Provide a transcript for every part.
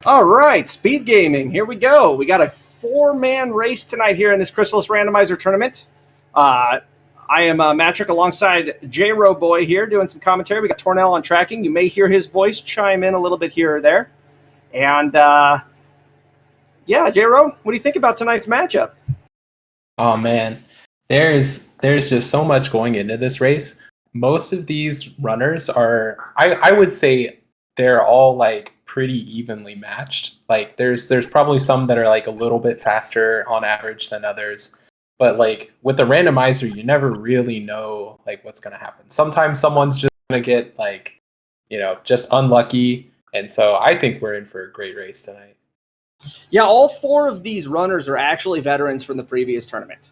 All right, speed gaming. Here we go. We got a 4-man race tonight here in this Crystalis Randomizer Tournament. I am Matrick alongside J-Ro Boy here doing some commentary. We got Tornell on tracking. You may hear his voice chime in a little bit here or there. And yeah, J-Ro, what do you think about tonight's matchup? Oh man, there's just so much going into this race. Most of these runners are, I would say they're all like pretty evenly matched. Like there's probably some that are like a little bit faster on average than others. But like with the randomizer, you never really know like what's gonna happen. Sometimes someone's just gonna get like, just unlucky. And so I think we're in for a great race tonight. Yeah, all 4 of these runners are actually veterans from the previous tournament.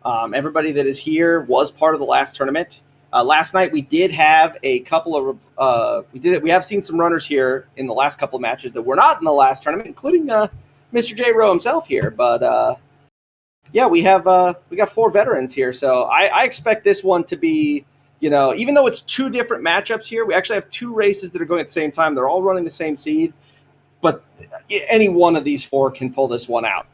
Everybody that is here was part of the last tournament. Last night we did have a couple of we have seen some runners here in the last couple of matches that were not in the last tournament, including Mr. J-Ro himself here. But yeah, we got 4 veterans here, so I expect this one to be, even though it's 2 different matchups here, we actually have 2 races that are going at the same time. They're all running the same seed, but any one of these 4 can pull this one out.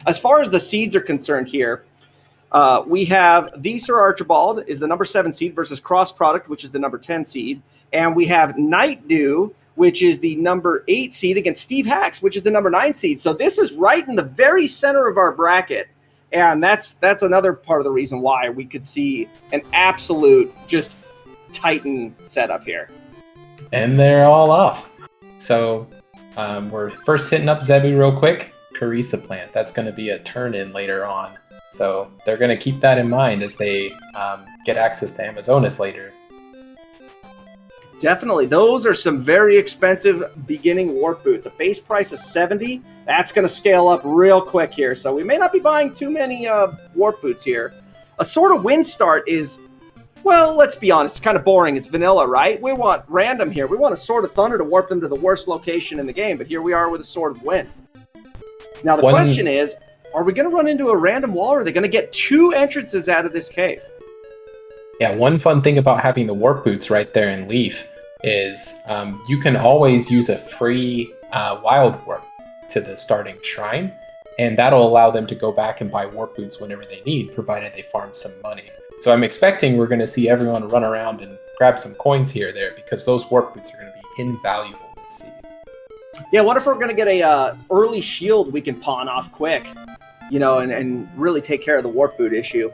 As far as the seeds are concerned here, we have TheSirArchibald is the number 7 seed versus crossproduct, which is the number 10 seed. And we have Nightdew, which is the number 8 seed, against Steve Hacks, which is the number 9 seed. So this is right in the very center of our bracket. And that's another part of the reason why we could see an absolute just Titan setup here. And they're all off. So we're first hitting up Zebu real quick. Carissa plant. That's going to be a turn-in later on. So they're going to keep that in mind as they get access to Amazonas later. Definitely. Those are some very expensive beginning warp boots. A base price of 70. That's going to scale up real quick here. So we may not be buying too many warp boots here. A Sword of Wind start is, well, let's be honest, it's kind of boring. It's vanilla, right? We want random here. We want a Sword of Thunder to warp them to the worst location in the game. But here we are with a Sword of Wind. Now the question is, are we going to run into a random wall, or are they going to get 2 entrances out of this cave? Yeah, one fun thing about having the warp boots right there in Leaf is you can always use a free wild warp to the starting shrine, and that'll allow them to go back and buy warp boots whenever they need, provided they farm some money. So I'm expecting we're going to see everyone run around and grab some coins here or there, because those warp boots are going to be invaluable to see. Yeah, what if we're going to get a early shield we can pawn off quick, and really take care of the warp boot issue.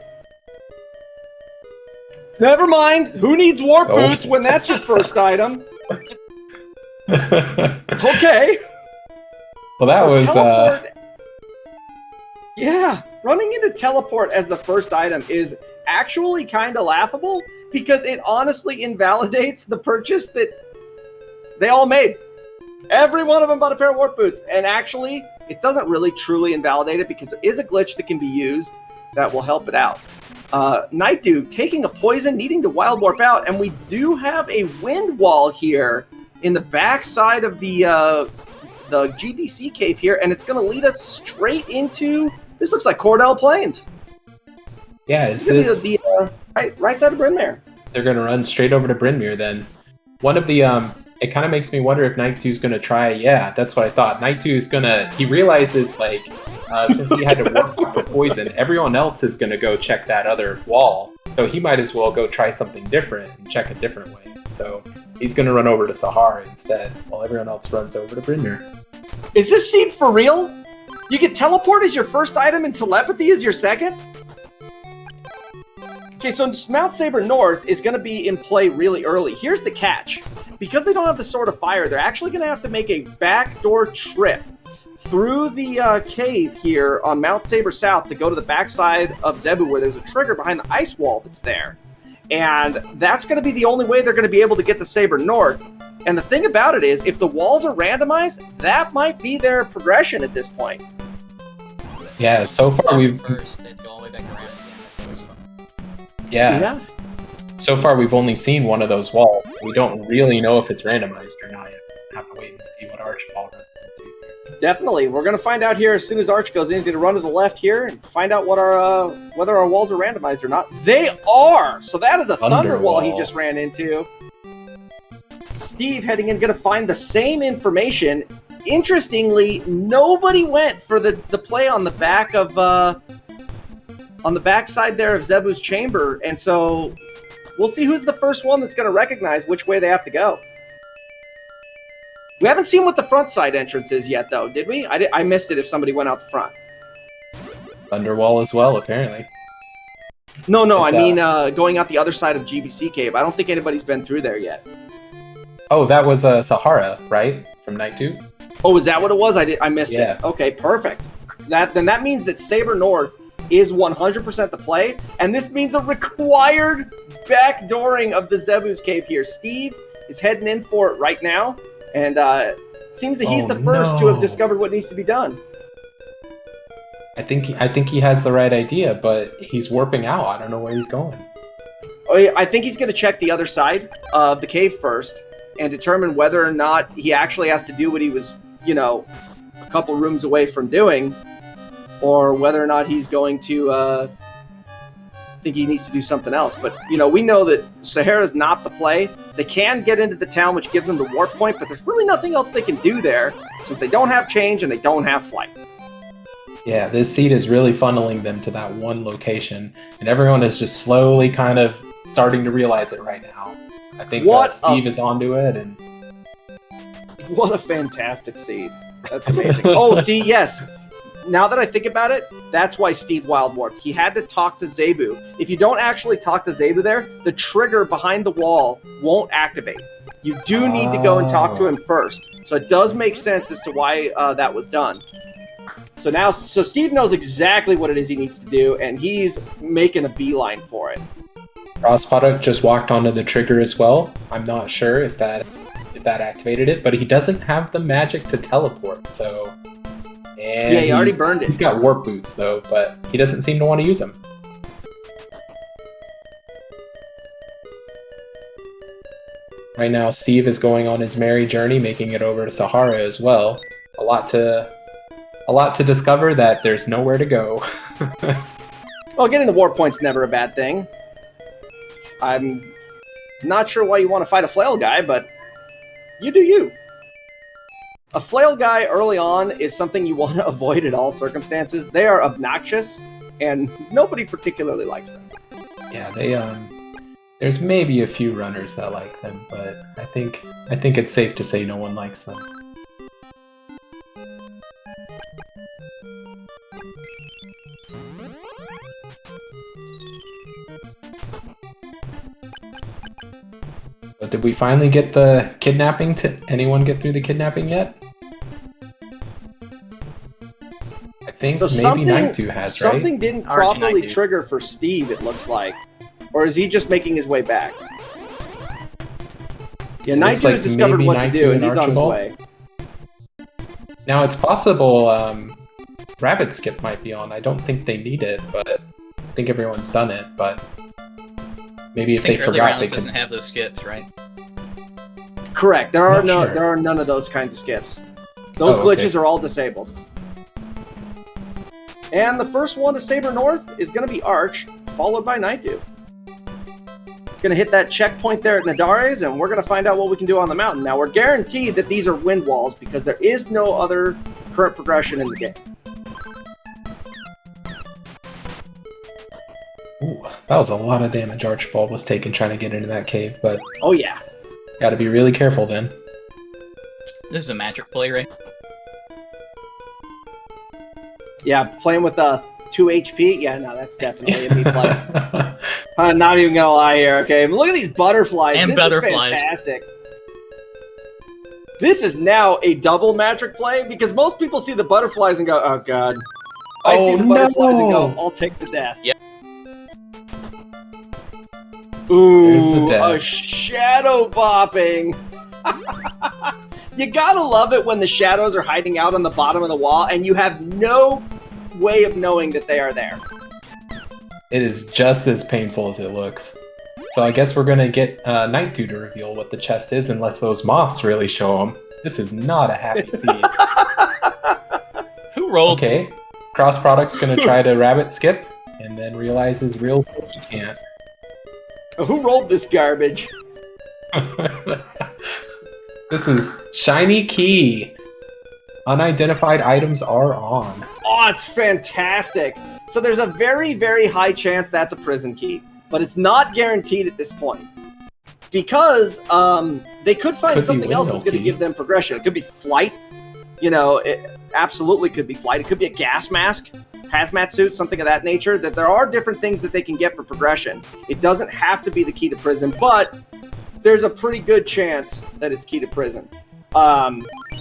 Never mind. Who needs warp boots when that's your first item? Okay. Well, that was... Teleport, yeah, running into teleport as the first item is actually kind of laughable, because it honestly invalidates the purchase that they all made. Every one of them bought a pair of warp boots, and actually, it doesn't really truly invalidate it, because there is a glitch that can be used that will help it out. Nightdew taking a poison, needing to wild warp out, and we do have a wind wall here in the backside of the GDC cave here, and it's going to lead us straight into, this looks like Cordell Plains. Yeah, is this the right side of Brynmere? They're going to run straight over to Brynmere then. One of the it kind of makes me wonder if Nightdew's going to try. Yeah, that's what I thought. Nightdew's going to, he realizes like since he had to work for poison, everyone else is going to go check that other wall. So he might as well go try something different and check a different way. So he's going to run over to Sahara instead, while everyone else runs over to Brynmere. Is this seed for real? You get teleport as your first item and telepathy as your second? Okay, so Mount Saber North is going to be in play really early. Here's the catch. Because they don't have the Sword of Fire, they're actually going to have to make a backdoor trip through the cave here on Mount Saber South to go to the backside of Zebu, where there's a trigger behind the ice wall that's there. And that's going to be the only way they're going to be able to get the Saber North. And the thing about it is, if the walls are randomized, that might be their progression at this point. Yeah, so far we've... Yeah. So far we've only seen one of those walls. We don't really know if it's randomized or not yet. We'll have to wait and see what Archibald runs into. Definitely. We're going to find out here as soon as Arch goes in. He's going to run to the left here and find out what our whether our walls are randomized or not. They are! So that is a Thunder Wall he just ran into. Steve heading in, going to find the same information. Interestingly, nobody went for the play on the back of on the backside there of Zebu's chamber, and so we'll see who's the first one that's going to recognize which way they have to go. We haven't seen what the front side entrance is yet, though, did we? I missed it if somebody went out the front. Underwall as well, apparently. No, I mean going out the other side of GBC Cave. I don't think anybody's been through there yet. Oh, that was Sahara, right? From Nightdew? Oh, is that what it was? I missed it. Okay, perfect. Then that means that Saber North is 100% the play, and this means a required backdooring of the Zebu's Cave here. Steve is heading in for it right now, and it seems that he's the first to have discovered what needs to be done. I think he has the right idea, but he's warping out. I don't know where he's going. Oh, yeah, I think he's going to check the other side of the cave first and determine whether or not he actually has to do what he was, a couple rooms away from doing, or whether or not he's going to think he needs to do something else. But, we know that Sahara's not the play. They can get into the town, which gives them the warp point, but there's really nothing else they can do there since they don't have change and they don't have flight. Yeah, this seed is really funneling them to that one location, and everyone is just slowly kind of starting to realize it right now. I think Steve is onto it, and what a fantastic seed! That's amazing. Oh, see, yes. Now that I think about it, that's why Steve wild warped. He had to talk to Zebu. If you don't actually talk to Zebu there, the trigger behind the wall won't activate. You do need to go and talk to him first. So it does make sense as to why that was done. So Steve knows exactly what it is he needs to do, and he's making a beeline for it. Crossproduct just walked onto the trigger as well. I'm not sure if that activated it, but he doesn't have the magic to teleport. So, and he already burned it. He's got warp boots though, but he doesn't seem to want to use them. Right now, Steve is going on his merry journey, making it over to Sahara as well. A lot to discover that there's nowhere to go. Well, getting the warp point's never a bad thing. I'm not sure why you want to fight a flail guy, but you do you. A flail guy early on is something you want to avoid at all circumstances. They are obnoxious, and nobody particularly likes them. Yeah, there's maybe a few runners that like them, but I think it's safe to say no one likes them. But did we finally get the kidnapping? Anyone get through the kidnapping yet? I think maybe Nightdew has, right? Something didn't properly trigger for Steve, it looks like. Or is he just making his way back? Yeah, Nightdew has discovered what to do, and he's on his way. Now, it's possible Rabbit Skip might be on. I don't think they need it, but I think everyone's done it, but maybe if they forgot, they doesn't have those skips, right? Correct. There are none of those kinds of skips. Those glitches are all disabled. And the first one to Saber North is going to be Arch, followed by Nightdew. Going to hit that checkpoint there at Nadare's, and we're going to find out what we can do on the mountain. Now, we're guaranteed that these are wind walls because there is no other current progression in the game. Ooh, that was a lot of damage Archibald was taking trying to get into that cave, but... Oh, yeah. Gotta be really careful then. This is a magic play, right? Yeah, playing with 2 HP? Yeah, no, that's definitely a me play. I'm not even gonna lie here, okay? But look at these butterflies. And this butterflies. Is fantastic. This is now a double magic play because most people see the butterflies and go, oh god. I see the butterflies and go, I'll take the death. Yep. Ooh, a shadow bopping. You gotta love it when the shadows are hiding out on the bottom of the wall and you have no way of knowing that they are there. It is just as painful as it looks. So I guess we're gonna get Nightdew to reveal what the chest is unless those moths really show them. This is not a happy scene. Who rolled? Okay, Crossproduct's gonna try to rabbit skip and then realizes real quick he can't. Who rolled this garbage? This is shiny key. Unidentified items are on. Oh, it's fantastic. So there's a very, very high chance that's a prison key, but it's not guaranteed at this point. Because they could find something else that's going to give them progression. It could be flight. You know, it absolutely could be flight. It could be a gas mask, hazmat suit, something of that nature. That there are different things that they can get for progression. It doesn't have to be the key to prison, but there's a pretty good chance that it's key to prison.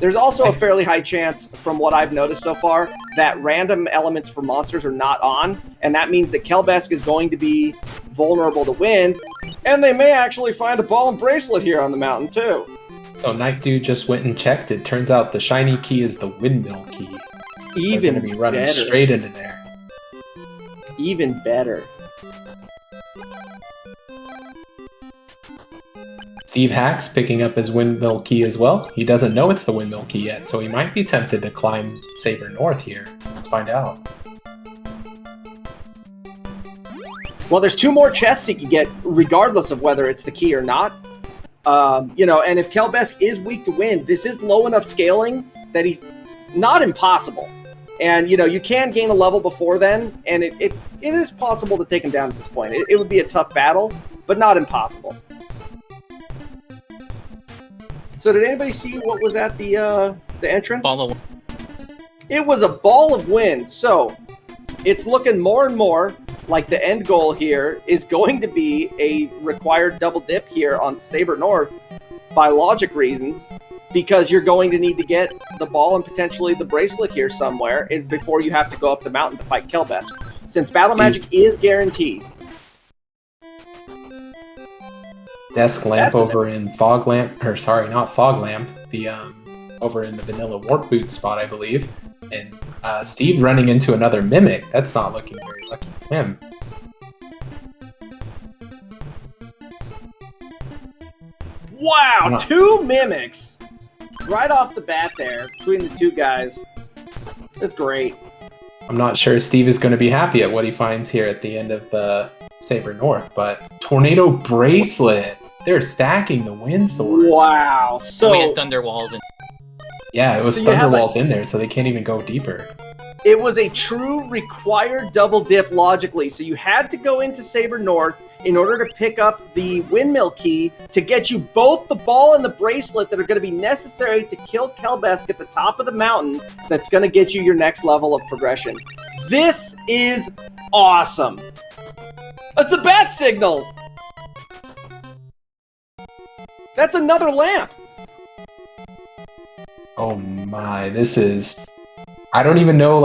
There's also a fairly high chance, from what I've noticed so far, that random elements for monsters are not on, and that means that Kelbesk is going to be vulnerable to wind, and they may actually find a ball and bracelet here on the mountain, too. So Nightdew just went and checked. It turns out the shiny key is the windmill key. Even They're gonna be running better. straight into there. Even better. Steve Hacks picking up his windmill key as well. He doesn't know it's the windmill key yet, so he might be tempted to climb Saber North here. Let's find out. Well, there's 2 more chests he can get, regardless of whether it's the key or not. You know, and if Kelbesk is weak to wind, this is low enough scaling that he's not impossible. And, you know, you can gain a level before then, and it is possible to take him down at this point. It would be a tough battle, but not impossible. So did anybody see what was at the entrance? Ball of It was a ball of wind. So it's looking more and more like the end goal here is going to be a required double dip here on Saber North by logic reasons, because you're going to need to get the ball and potentially the bracelet here somewhere before you have to go up the mountain to fight Kelbesk, since battle magic is guaranteed. Desk lamp over in Fog Lamp, or sorry, not Fog Lamp, the over in the Vanilla Warp Boot spot, I believe. And Steve running into another Mimic. That's not looking very lucky for him. Wow, 2 mimics right off the bat there between the 2 guys. That's great. I'm not sure Steve is going to be happy at what he finds here at the end of the Saber North, but Tornado Bracelet. They're stacking the Wind Sword. Wow. So we had Thunder Walls and yeah, it was So you Thunder have, Walls in there, so they can't even go deeper. it was a true required double dip logically. So you had to go into Saber North in order to pick up the windmill key to get you both the ball and the bracelet that are going to be necessary to kill Kelbesk at the top of the mountain. That's going to get you your next level of progression. This is awesome. It's a bat signal. That's another lamp. Oh my, this is... I don't even know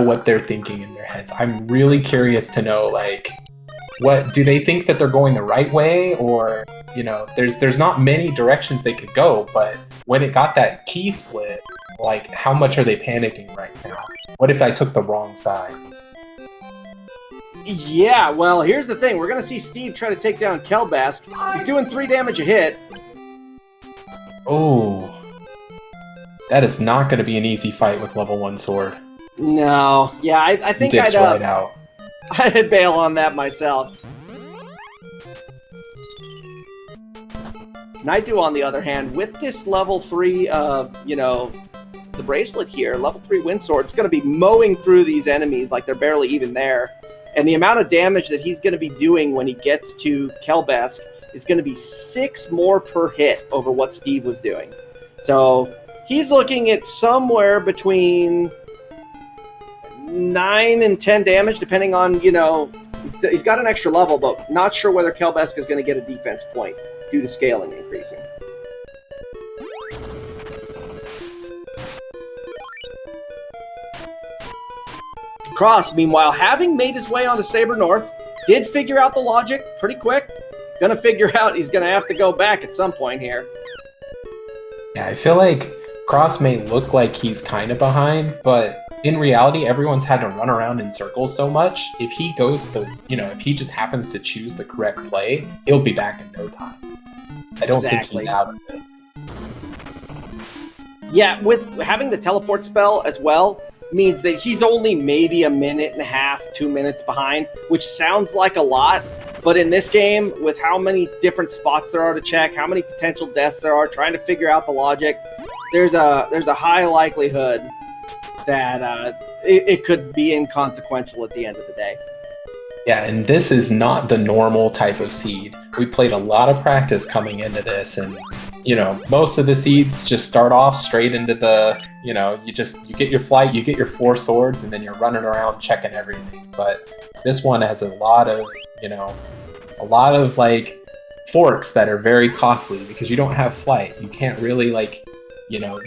what they're thinking in their heads. I'm really curious to know, like, what do they think that they're going the right way, or, you know, there's not many directions they could go, but when it got that key split, like, how much are they panicking right now? What if I took the wrong side? Yeah, well, here's the thing. We're going to see Steve try to take down Kelbesk. He's doing 3 damage a hit. Oh, that is not going to be an easy fight with level 1 sword. No. Yeah, I think He dips right out. I'd bail on that myself. Nightdew, on the other hand, with this level 3, you know, the bracelet here, level 3 wind sword, it's going to be mowing through these enemies like they're barely even there. And the amount of damage that he's going to be doing when he gets to Kelbesk is going to be 6 more per hit over what Steve was doing. So he's looking at somewhere between 9 and 10 damage, depending on, you know, he's got an extra level, but not sure whether Kelbesk is going to get a defense point due to scaling increasing. Cross, meanwhile, having made his way onto Saber North, did figure out the logic pretty quick. Gonna figure out he's gonna have to go back at some point here. Yeah, I feel like Cross may look like he's kind of behind, but in reality, everyone's had to run around in circles so much. If he goes if he just happens to choose the correct play, he'll be back in no time. I don't think he's out of this. Yeah, with having the teleport spell as well, means that he's only maybe a minute and a half, 2 minutes behind, which sounds like a lot, But in this game, with how many different spots there are to check, how many potential deaths there are, trying to figure out the logic, there's a high likelihood that it could be inconsequential at the end of the day. Yeah, and this is not the normal type of seed. We played a lot of practice coming into this, and most of the seeds just start off straight into the, you get your flight, you get your 4 swords, and then you're running around checking everything. But this one has a lot of like forks that are very costly because you don't have flight. You can't really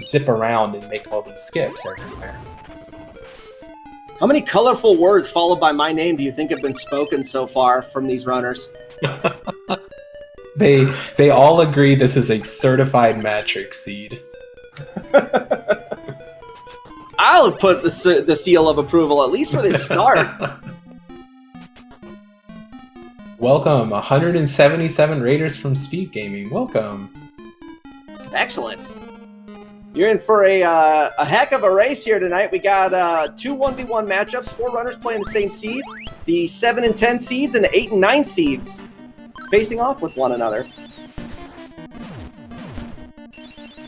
zip around and make all these skips everywhere. How many colorful words followed by my name do you think have been spoken so far from these runners? They all agree this is a certified matrix seed. I'll put the seal of approval, at least for this start. Welcome, 177 raiders from Speed Gaming. Welcome. Excellent. You're in for a heck of a race here tonight. We got 2 1v1 matchups, 4 runners playing the same seed, the 7 and 10 seeds and the 8 and 9 seeds facing off with one another.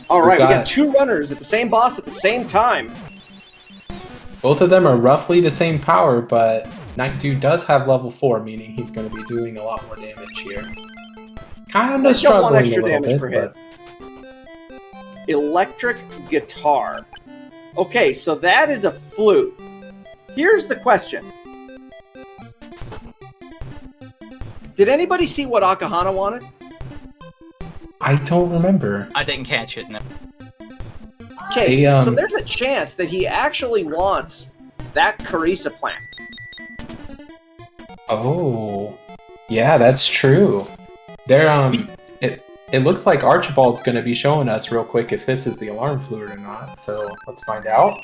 All right, we got 2 runners at the same boss at the same time. Both of them are roughly the same power, but Nightdew does have level 4, meaning he's going to be doing a lot more damage here. Kind of struggling one extra a little damage bit, per hit. Electric guitar. Okay, so that is a flute. Here's the question. Did anybody see what Akahana wanted? I don't remember. I didn't catch it, no. Okay, so there's a chance that he actually wants that Carissa plant. Oh, yeah, that's true. It looks like Archibald's going to be showing us real quick if this is the alarm flute or not, so let's find out.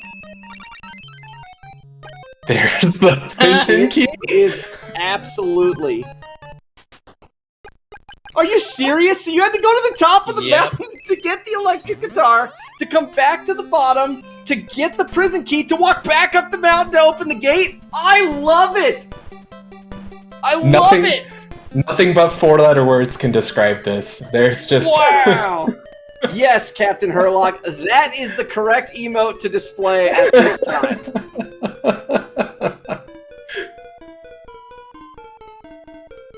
There's the prison key. It is absolutely... Are you serious? So you had to go to the top of the mountain to get the electric guitar, to come back to the bottom, to get the prison key, to walk back up the mountain to open the gate? I love it! Love it! Nothing but 4-letter words can describe this. There's just... Wow! Yes, Captain Herlock, that is the correct emote to display at this time.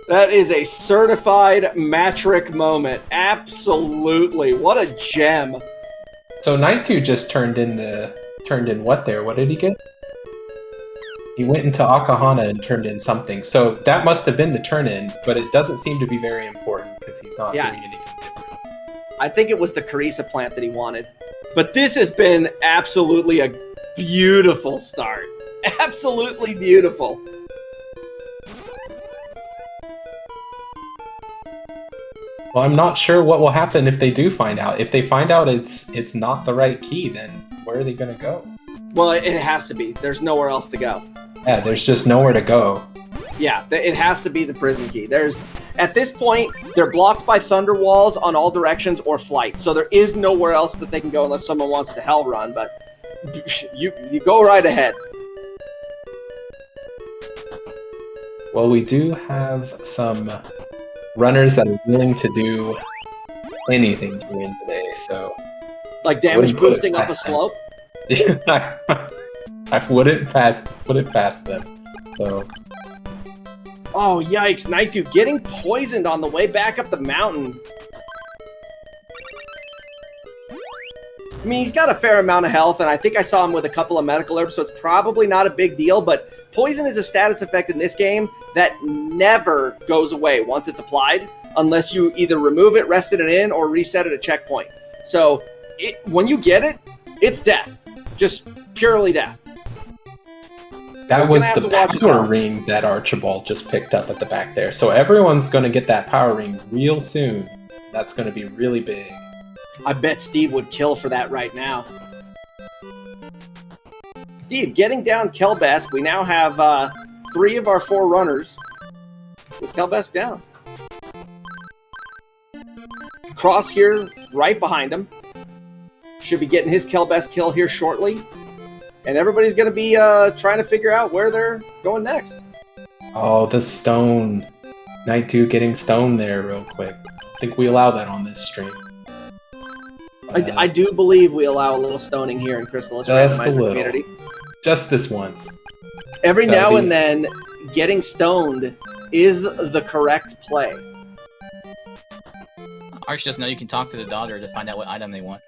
That is a certified Matric moment. Absolutely. What a gem. So Nightdew just turned in what there? What did he get? He went into Akahana and turned in something. So that must have been the turn-in, but it doesn't seem to be very important because he's not doing anything different. I think it was the Carissa plant that he wanted. But this has been absolutely a beautiful start. Absolutely beautiful. Well, I'm not sure what will happen if they do find out. If they find out it's not the right key, then where are they going to go? Well, it has to be. There's nowhere else to go. Yeah, there's just nowhere to go. Yeah, it has to be the prison key. At this point, they're blocked by thunder walls on all directions or flight, so there is nowhere else that they can go unless someone wants to hell run, but you go right ahead. Well, we do have some runners that are willing to do anything to win today, so... Like damage boosting up a slope? I wouldn't put it past them, so... Oh, yikes, Nightdew getting poisoned on the way back up the mountain. I mean, he's got a fair amount of health, and I think I saw him with a couple of medical herbs, so it's probably not a big deal, but poison is a status effect in this game that never goes away once it's applied, unless you either remove it, rest it in, or reset it at checkpoint. So, when you get it, it's death. Just purely death. That was the power ring that Archibald just picked up at the back there. So everyone's going to get that power ring real soon. That's going to be really big. I bet Steve would kill for that right now. Steve, getting down Kelbesk, we now have 3 of our 4 runners with Kelbesk down. Cross here, right behind him. Should be getting his Kelbesk kill here shortly. And everybody's going to be trying to figure out where they're going next. Oh, the stone. Nightdew getting stoned there real quick. I think we allow that on this stream. I do believe we allow a little stoning here in Crystalis Just a Randomizer little. community. Just this once. Every So now the- and then, getting stoned is the correct play. Arch doesn't know you can talk to the daughter to find out what item they want.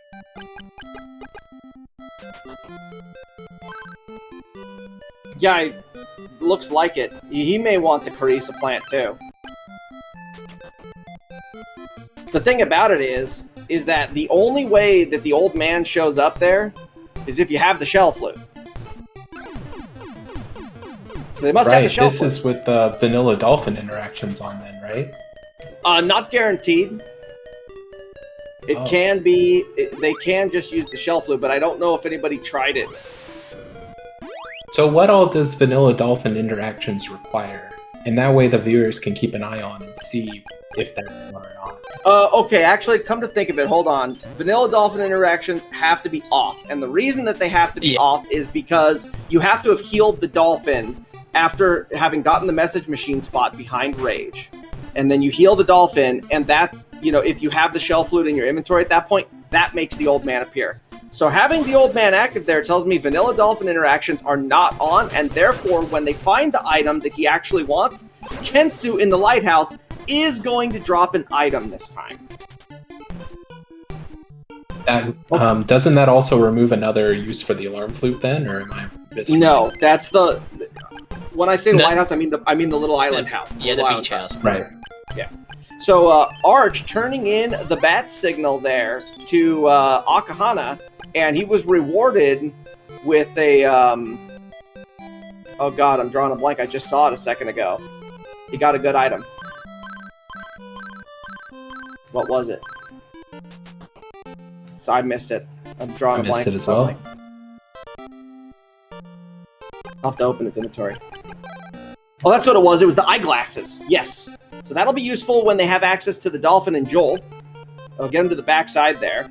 Yeah, looks like it. He may want the Carissa plant too. The thing about it is that the only way that the old man shows up there is if you have the shell flute. So they must have the shell This flute. is with the Vanilla Dolphin interactions on then, right? Not guaranteed. It Oh. can be. They can just use the shell flute, but I don't know if anybody tried it. So what all does Vanilla Dolphin interactions require? And that way the viewers can keep an eye on and see if they're one or not. Okay, actually, come to think of it, hold on. Vanilla Dolphin interactions have to be off. And the reason that they have to be off is because you have to have healed the dolphin after having gotten the message machine spot behind Rage. And then you heal the dolphin, and that, if you have the shell flute in your inventory at that point, that makes the old man appear. So having the old man active there tells me Vanilla Dolphin interactions are not on, and therefore, when they find the item that he actually wants, Kensu in the lighthouse is going to drop an item this time. Doesn't that also remove another use for the alarm flute then, or am I misreading? No, that's the. When I say the No. lighthouse, I mean the little island house. Yeah, the little beach island house. Right. So Arch turning in the bat signal there to Akahana, and he was rewarded with a. Oh God, I'm drawing a blank. I just saw it a second ago. He got a good item. What was it? So I missed it. I'm drawing a blank. Missed it as well. I'll have to open its inventory. Oh, that's what it was. It was the eyeglasses. Yes. So that'll be useful when they have access to the dolphin and Joel. I'll get them to the backside there.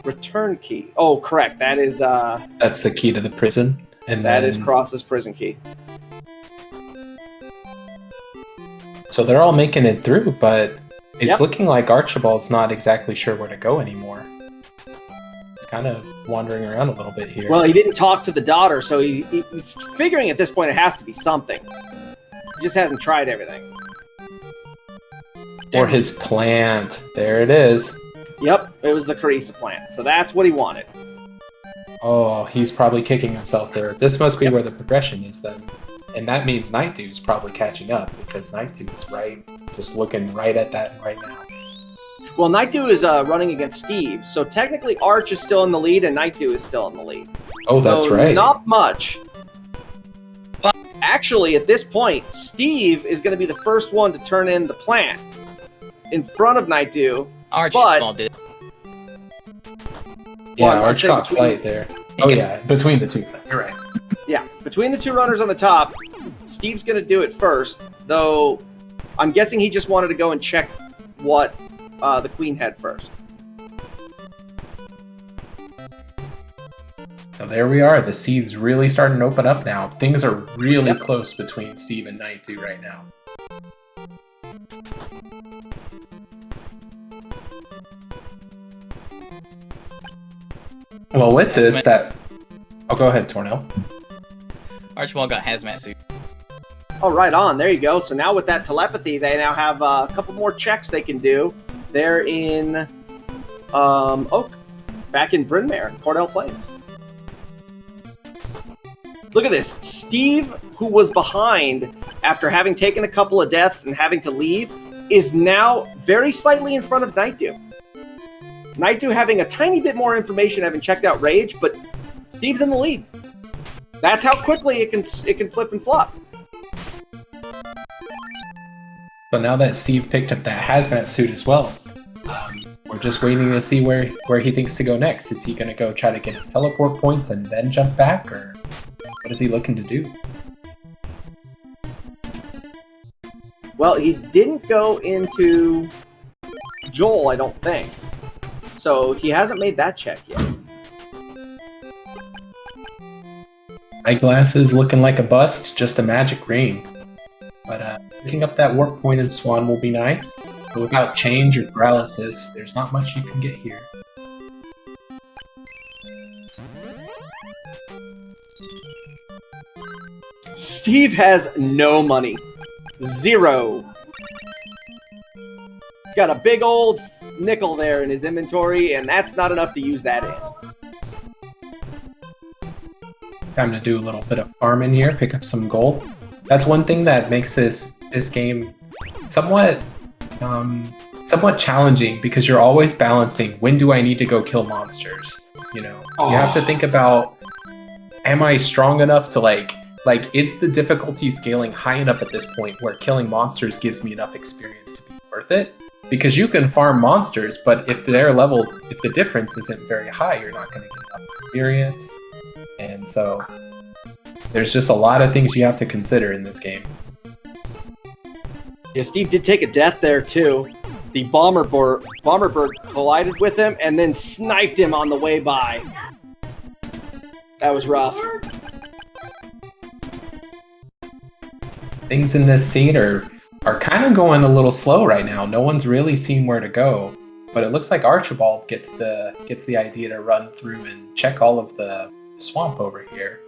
Return key. Oh, correct. That is That's the key to the prison. And that then, is Cross's prison key. So they're all making it through, but it's Yep. looking like Archibald's not exactly sure where to go anymore. He's kind of wandering around a little bit here. Well, he didn't talk to the daughter, so he's figuring at this point it has to be something. He just hasn't tried everything. Or his plant. There it is. Yep, it was the Carissa plant. So that's what he wanted. Oh, he's probably kicking himself there. This must be Yep. where the progression is then. And that means Nightdew's probably catching up, because Nightdew's just looking right at that right now. Well, Nightdew is running against Steve, so technically Arch is still in the lead and Nightdew is still in the lead. Oh, that's So right. Not much. But actually, at this point, Steve is going to be the first one to turn in the plant in front of Nightdew. Arch But- did it. Yeah, Well, I'd Arch say got between- flight there. Oh Okay. yeah, between the two. You're right. Yeah, between the two runners on the top, Steve's going to do it first, though I'm guessing he just wanted to go and check what the queen had first. So there we are. The seed's really starting to open up now. Things are really close between Steve and Nightdew right now. Well, with this, Oh, go ahead, Tornell. Archibald got hazmat suit. Oh, right on. There you go. So now with that telepathy, they now have a couple more checks they can do. They're in Oak, back in Bryn Mawr, Cordell Plains. Look at this. Steve, who was behind after having taken a couple of deaths and having to leave, is now very slightly in front of Nightdew. Nightdew having a tiny bit more information, having checked out Rage, but Steve's in the lead. That's how quickly it can flip and flop. So now that Steve picked up that hazmat suit as well, we're just waiting to see where he thinks to go next. Is he going to go try to get his teleport points and then jump back, or what is he looking to do? Well, he didn't go into Joel, I don't think. So he hasn't made that check yet. Eyeglasses looking like a bust, just a magic ring. Picking up that warp point in Swan will be nice, but without change or paralysis, there's not much you can get here. Steve has no money. 0. Got a big old nickel there in his inventory, and that's not enough to use that in. Time to do a little bit of farming here, pick up some gold. That's one thing that makes this game somewhat challenging, because you're always balancing, when do I need to go kill monsters? You know, you have to think about, am I strong enough to like, is the difficulty scaling high enough at this point where killing monsters gives me enough experience to be worth it? Because you can farm monsters, but if they're leveled, if the difference isn't very high, you're not going to get enough experience. And so there's just a lot of things you have to consider in this game. Yeah, Steve did take a death there too. The bomber bird collided with him and then sniped him on the way by. That was rough. Things in this scene are kind of going a little slow right now. No one's really seen where to go, but it looks like Archibald gets the idea to run through and check all of the swamp over here.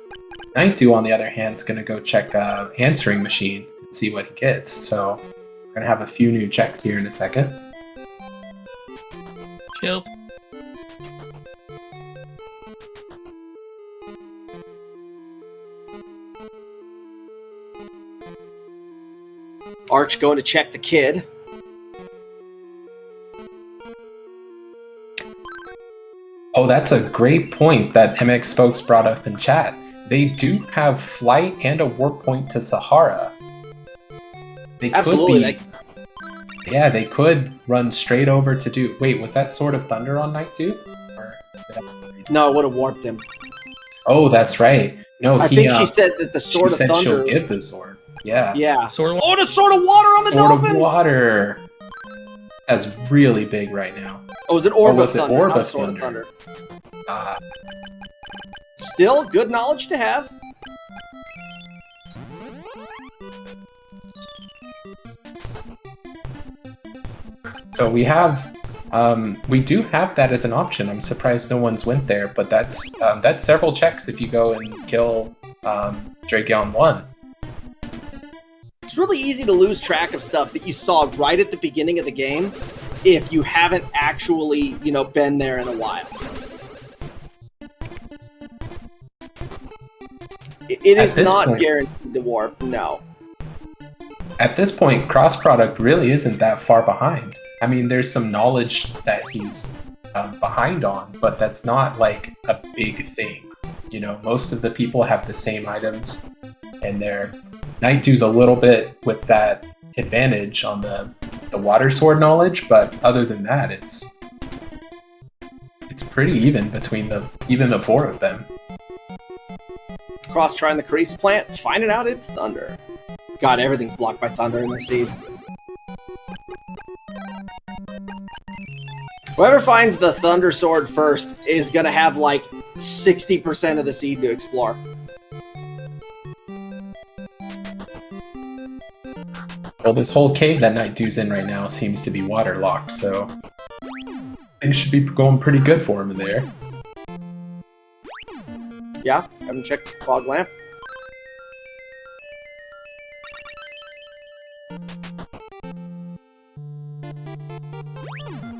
Nightdew, on the other hand, is going to go check answering machine and see what he gets. So we're going to have a few new checks here in a second. Chill. Arch going to check the kid. Oh, that's a great point that MX Spokes brought up in chat. They do have flight and a warp point to Sahara. They Absolutely. Could be, yeah, they could run straight over to do... Wait, was that Sword of Thunder on Nightdew? No, it would have warped him. Oh, that's right. No, I think she said that the Sword of Thunder... she'll give the sword. Yeah. Yeah. Sword of... Oh, the Sword of Water on the dolphin! Sword of Water! That's really big right now. Oh, was it Orb of was it Thunder? Orb not of Sword Thunder? of Thunder. Still, good knowledge to have. So we have, we do have that as an option. I'm surprised no one's went there, but that's several checks if you go and kill Dragon 1. It's really easy to lose track of stuff that you saw right at the beginning of the game if you haven't actually, been there in a while. It is not guaranteed to warp, no. At this point, cross-product really isn't that far behind. I mean, there's some knowledge that he's behind on, but that's not like a big thing. You know, most of the people have the same items, and Nightdew's a little bit with that advantage on the water sword knowledge, but other than that, it's pretty even between even the 4 of them. Cross trying the crease plant, finding out it's thunder. God, everything's blocked by thunder in this seed. Whoever finds the thunder sword first is gonna have like 60% of the seed to explore. Well, this whole cave that Nightdew's in right now seems to be waterlocked, so things should be going pretty good for him in there. Yeah, haven't checked the fog lamp.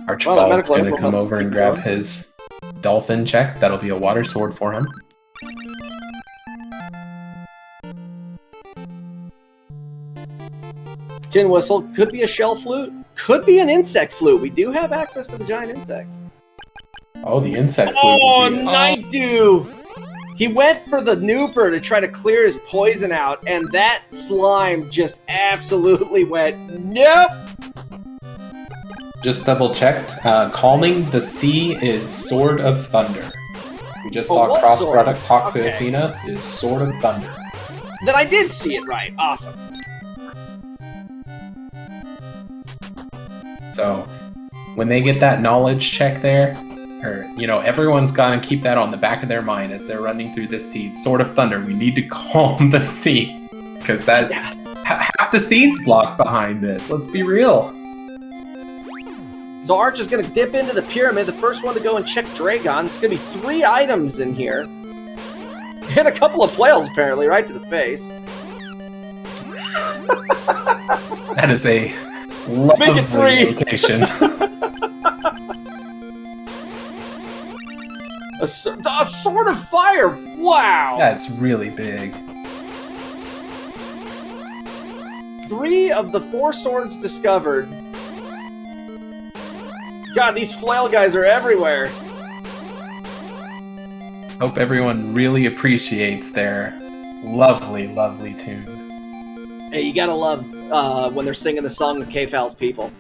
Archibald's going to come over and grab his dolphin check. That'll be a water sword for him. Tin whistle, could be a shell flute, could be an insect flute. We do have access to the giant insect. Oh, the insect flute. Oh, Nightdew! He went for the nooper to try to clear his poison out, and that slime just absolutely went, nope! Just double checked. Calming the sea is Sword of Thunder. We just saw cross-product talk to Asina is Sword of Thunder. Then I did see it right. Awesome. So, when they get that knowledge check there, everyone's got to keep that on the back of their mind as they're running through this seed. Sword of Thunder, we need to calm the sea. Because that's Half the scene's blocked behind this. Let's be real. So Arch is going to dip into the pyramid, the first one to go and check Dragon. It's going to be 3 items in here. And a couple of flails, apparently, right to the face. That is a lovely 3. location. A sword of fire! Wow! That's really big. 3 of the 4 swords discovered. God, these flail guys are everywhere. Hope everyone really appreciates their lovely, lovely tune. Hey, you gotta love when they're singing the song of K-Fal's people.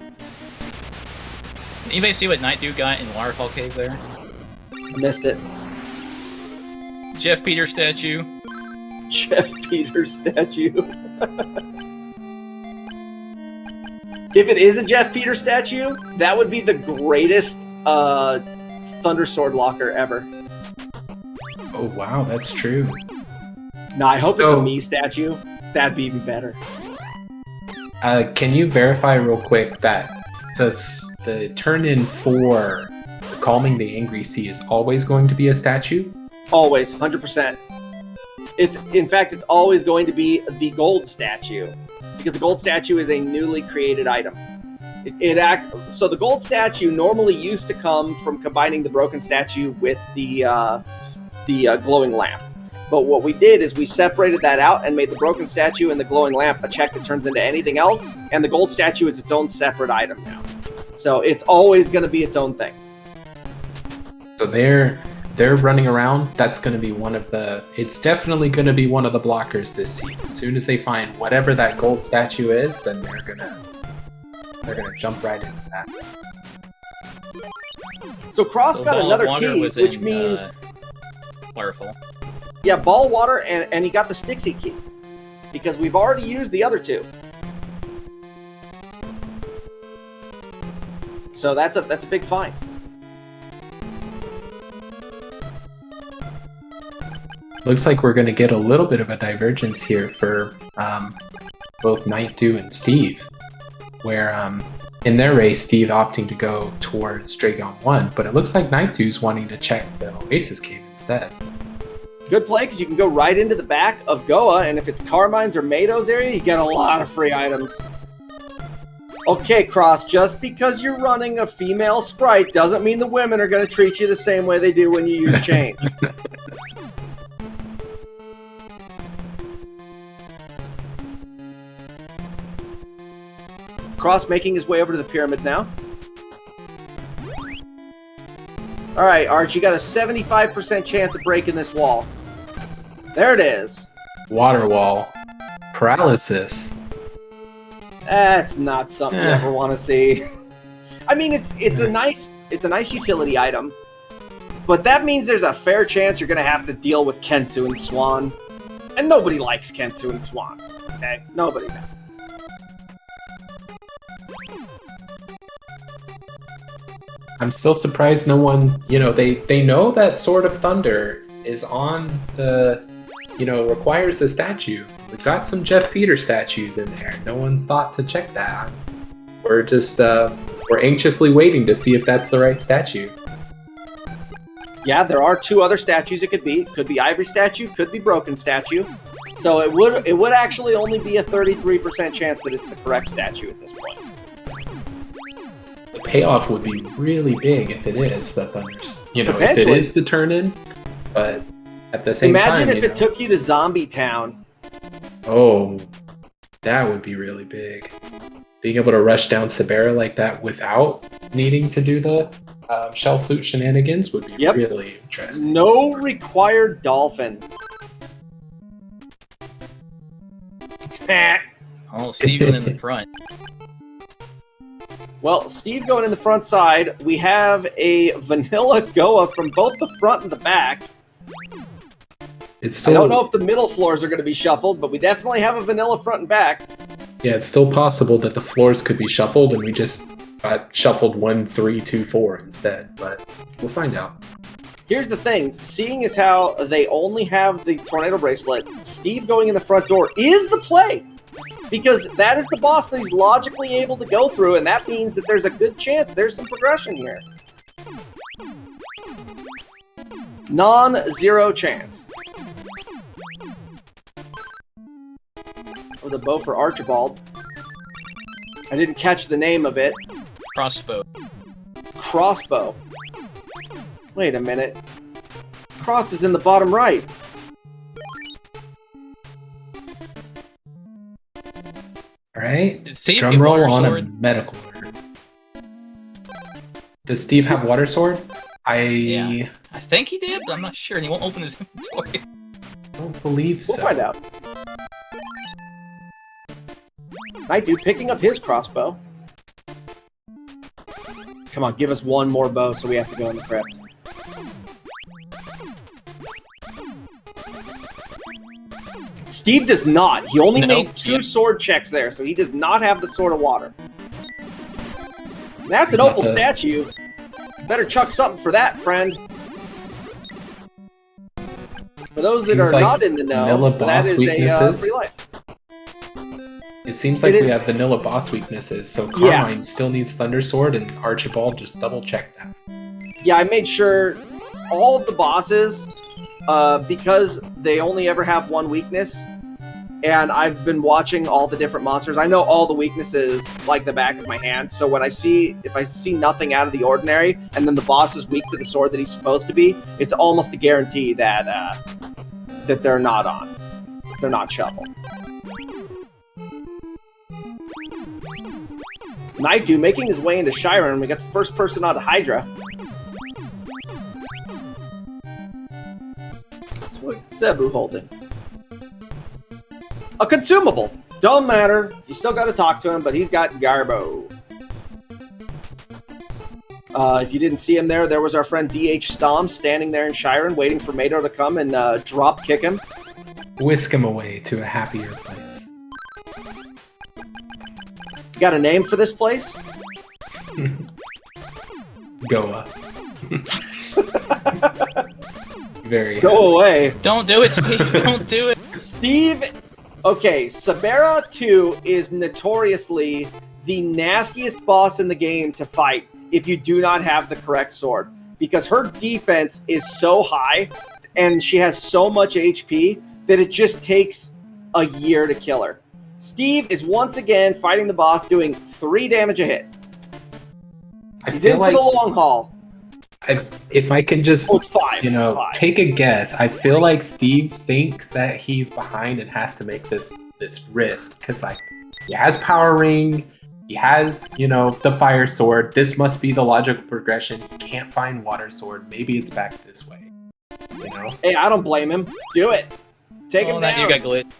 Anybody see what Nightdew got in Waterfall Cave there? I missed it. Jeff Peters statue. Jeff Peters statue. If it is a Jeff Peters statue, that would be the greatest Thunder Sword locker ever. Oh wow, that's true. No, I hope it's a me statue. That'd be even better. Can you verify real quick that the turn-in for the Calming the Angry Sea is always going to be a statue? Always, 100%. In fact, it's always going to be the gold statue, because the gold statue is a newly created item. So the gold statue normally used to come from combining the broken statue with the glowing lamp. But what we did is we separated that out and made the broken statue and the glowing lamp a check that turns into anything else, and the gold statue is its own separate item now. So it's always going to be its own thing. So they're running around. That's going to be it's definitely going to be one of the blockers this season. As soon as they find whatever that gold statue is, then they're gonna jump right into that. So Cross got another key, which means Waterfall. Yeah, ball water, and he got the Stixie key, because we've already used the other 2. So that's a big find. Looks like we're going to get a little bit of a divergence here for both Nightdew and Steve, where in their race, Steve opting to go towards Dragon 1, but it looks like Nightdew's wanting to check the Oasis Cave instead. Good play, because you can go right into the back of Goa, and if it's Carmine's or Mado's area, you get a lot of free items. Okay, Cross, just because you're running a female sprite doesn't mean the women are going to treat you the same way they do when you use change. Cross making his way over to the pyramid now. Alright, Arch, you got a 75% chance of breaking this wall. There it is. Water wall. Paralysis. That's not something you ever want to see. I mean, it's a nice utility item, but that means there's a fair chance you're going to have to deal with Kensu and Swan. And nobody likes Kensu and Swan. Okay? Nobody does. I'm still surprised no one, they know that Sword of Thunder is on the, requires a statue. We've got some Jeff Peters statues in there. No one's thought to check that. We're just, we're anxiously waiting to see if that's the right statue. Yeah, there are 2 other statues it could be. Could be Ivory statue, could be Broken statue. So it would actually only be a 33% chance that it's the correct statue at this point. The payoff would be really big if it is the Thunders. If it is the turn-in, but at the same time... Imagine if it took you to Zombie Town. Oh, that would be really big. Being able to rush down Sabera like that without needing to do the shell flute shenanigans would be really interesting. No required dolphin. Oh, Steve went in the front. Well, Steve going in the front side. We have a vanilla Goa from both the front and the back. It's still, I don't know if the middle floors are going to be shuffled, but we definitely have a vanilla front and back. Yeah, it's still possible that the floors could be shuffled and we just got shuffled 1, 3, 2, 4 instead, but we'll find out. Here's the thing. Seeing as how they only have the Tornado Bracelet, Steve going in the front door is the play. Because that is the boss that he's logically able to go through, and that means that there's a good chance there's some progression here. Non-zero chance. That was a bow for Archibald. I didn't catch the name of it. Crossbow. Crossbow. Wait a minute. Cross is in the bottom right. Alright. Steve, Drum get roll water on a sword. medical order. Does Steve have water sword? Yeah. I think he did, but I'm not sure. He won't open his inventory. don't believe so. We'll find out. Nightdew picking up his crossbow. Come on, give us one more bow so we have to go in the crypt. Steve does not. He only made 2 sword checks there, so he does not have the Sword of Water. And that's an opal statue. Better chuck something for that, friend. For those that Seems are like not in the know, vanilla that boss is a weaknesses. free life. It seems like we have vanilla boss weaknesses, so Carmine still needs Thunder Sword, and Archibald just double checked that. Yeah, I made sure all of the bosses, because they only ever have one weakness, and I've been watching all the different monsters. I know all the weaknesses like the back of my hand, so when if I see nothing out of the ordinary, and then the boss is weak to the sword that he's supposed to be, it's almost a guarantee that that they're not on. They're not shuffled. Nightdew making his way into Chiron. We got the first person on to Hydra. What's Cebu holding? A consumable. Don't matter. You still got to talk to him, but he's got Garbo. If you didn't see him there was our friend DH Stom standing there in Chiron waiting for Mato to come and drop kick him. Whisk him away to a happier place. You got a name for this place? Goa. Very Go away. Don't do it, Steve. Don't do it. Steve, okay, Sabera 2 is notoriously the nastiest boss in the game to fight if you do not have the correct sword. Because her defense is so high, and she has so much HP, that it just takes a year to kill her. Steve is once again fighting the boss, doing 3 damage a hit. He's in for the long haul. If I can just, it's 5. take a guess, I feel like Steve thinks that he's behind and has to make this risk because he has Power Ring, he has the Fire Sword. This must be the logical progression. He can't find Water Sword. Maybe it's back this way. Hey, I don't blame him. Do it. Take him down. You got glitched.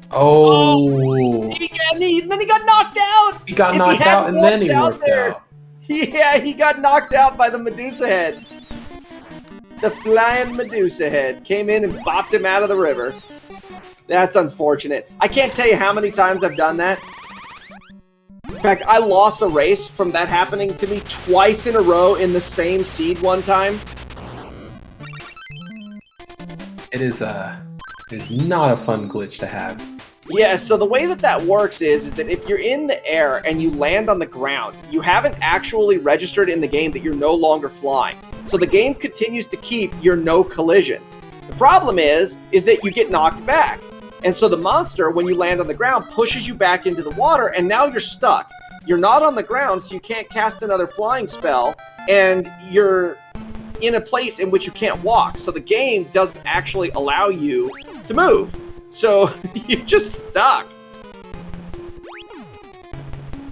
Oh! Then he got knocked out. He got knocked out, and then he worked out. Yeah, he got knocked out by the Medusa head. The flying Medusa head came in and bopped him out of the river. That's unfortunate. I can't tell you how many times I've done that. In fact, I lost a race from that happening to me twice in a row in the same seed one time. It is not a fun glitch to have. Yeah, so the way that works is that if you're in the air and you land on the ground, you haven't actually registered in the game that you're no longer flying. So the game continues to keep your no collision. The problem is that you get knocked back. And so the monster, when you land on the ground, pushes you back into the water, and now you're stuck. You're not on the ground, so you can't cast another flying spell, and you're in a place in which you can't walk. So the game doesn't actually allow you to move. So you're just stuck.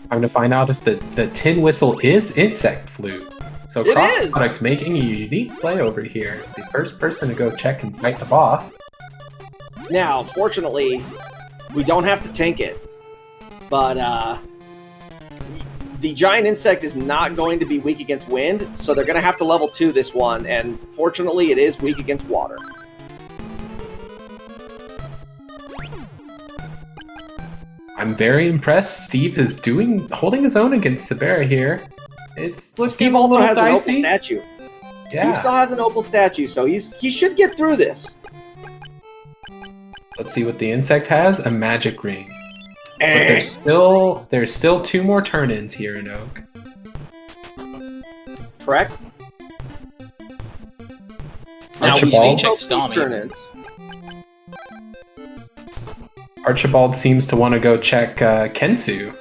I'm to find out if the tin whistle is insect flute. So cross-product making a unique play over here. The first person to go check and fight the boss. Now, fortunately, we don't have to tank it. But the giant insect is not going to be weak against wind, so they're going to have to level 2 this one, and fortunately it is weak against water. I'm very impressed. Steve is holding his own against Sabera here. It's looking Steve a also little has dicey. an opal statue. Yeah. Steve still has an opal statue, so he should get through this. Let's see what the insect has. A magic ring. But Eh. there's still 2 more turn-ins here in Oak. Correct? Now we've seen Archibald, both these Tommy. turn-ins. Archibald seems to want to go check Kensu.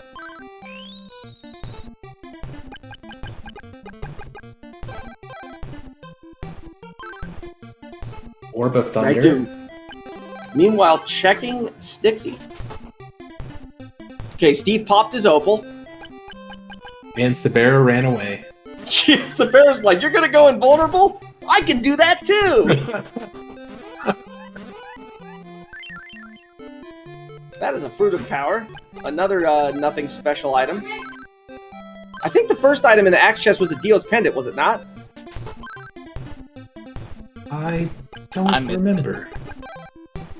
Orb of Thunder. Nightdew. Meanwhile, checking Stixie. Okay, Steve popped his opal. And Sabera ran away. Sabera's like, you're gonna go invulnerable? I can do that too! That is a Fruit of Power. Another nothing special item. I think the first item in the axe chest was a Dio's Pendant, was it not? I don't remember.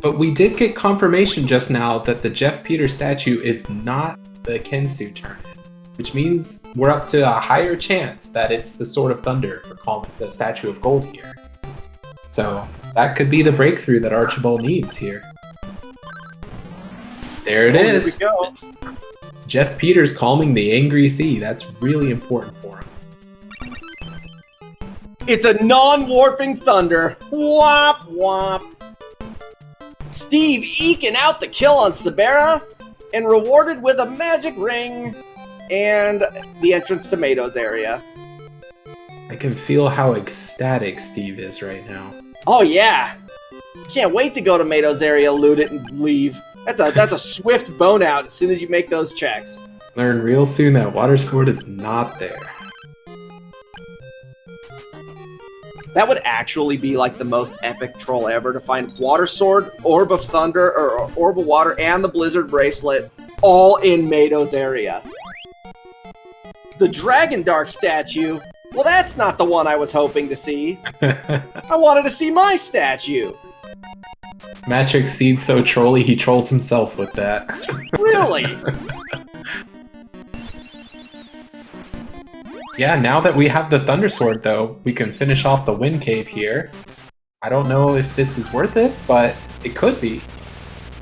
But we did get confirmation just now that the Jeff Peters statue is not the Kensu turn-in, which means we're up to a higher chance that it's the Sword of Thunder for calling the Statue of Gold here. So that could be the breakthrough that Archibald needs here. There it is. Here we go. Jeff Peters calming the angry sea. That's really important for him. It's a non-warping thunder. Whop, whop. Steve eking out the kill on Sabera and rewarded with a magic ring and the entrance to Mado's area. I can feel how ecstatic Steve is right now. Oh yeah. Can't wait to go to Mado's area, loot it, and leave. That's a swift bone out as soon as you make those checks. Learn real soon that Water Sword is not there. That would actually be like the most epic troll ever, to find Water Sword, Orb of Thunder, or Orb of Water, and the Blizzard Bracelet all in Mado's area. The Dragon Dark statue, well, that's not the one I was hoping to see. I wanted to see my statue. Matrix Seed's so trolly, he trolls himself with that. Really? Yeah, now that we have the Thunder Sword, though, we can finish off the Wind Cave here. I don't know if this is worth it, but it could be.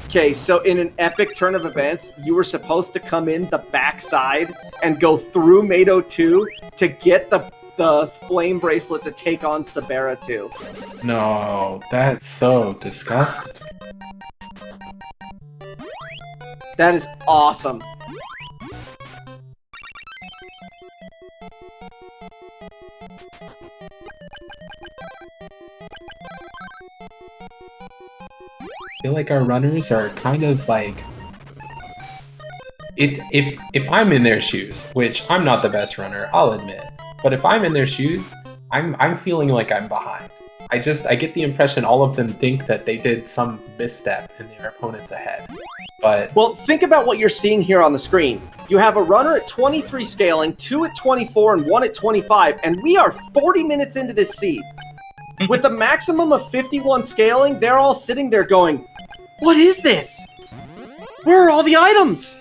Okay, so in an epic turn of events, you were supposed to come in the backside and go through Mado 2 to get the flame bracelet to take on Sabera 2. No, that's so disgusting. That is awesome. I feel like our runners are kind of like... If I'm in their shoes, which I'm not the best runner, I'll admit, but if I'm in their shoes, I'm feeling like I'm behind. I get the impression all of them think that they did some misstep and their opponent's ahead. But well, think about what you're seeing here on the screen. You have a runner at 23 scaling, 2 at 24, and 1 at 25, and we are 40 minutes into this seed. With a maximum of 51 scaling, they're all sitting there going, what is this? Where are all the items?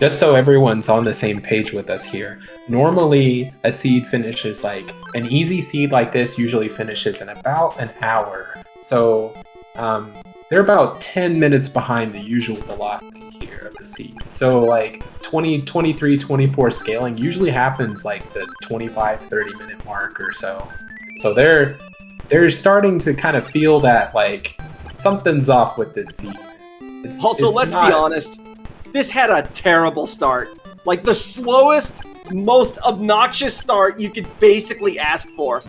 just so everyone's on the same page with us here, normally a seed finishes like, an easy seed like this usually finishes in about an hour. So they're about 10 minutes behind the usual velocity here of the seed. So like 20, 23, 24 scaling usually happens like the 25, 30 minute mark or so. So they're starting to kind of feel that like something's off with this seed. Also, let's be honest, this had a terrible start. Like the slowest, most obnoxious start you could basically ask for.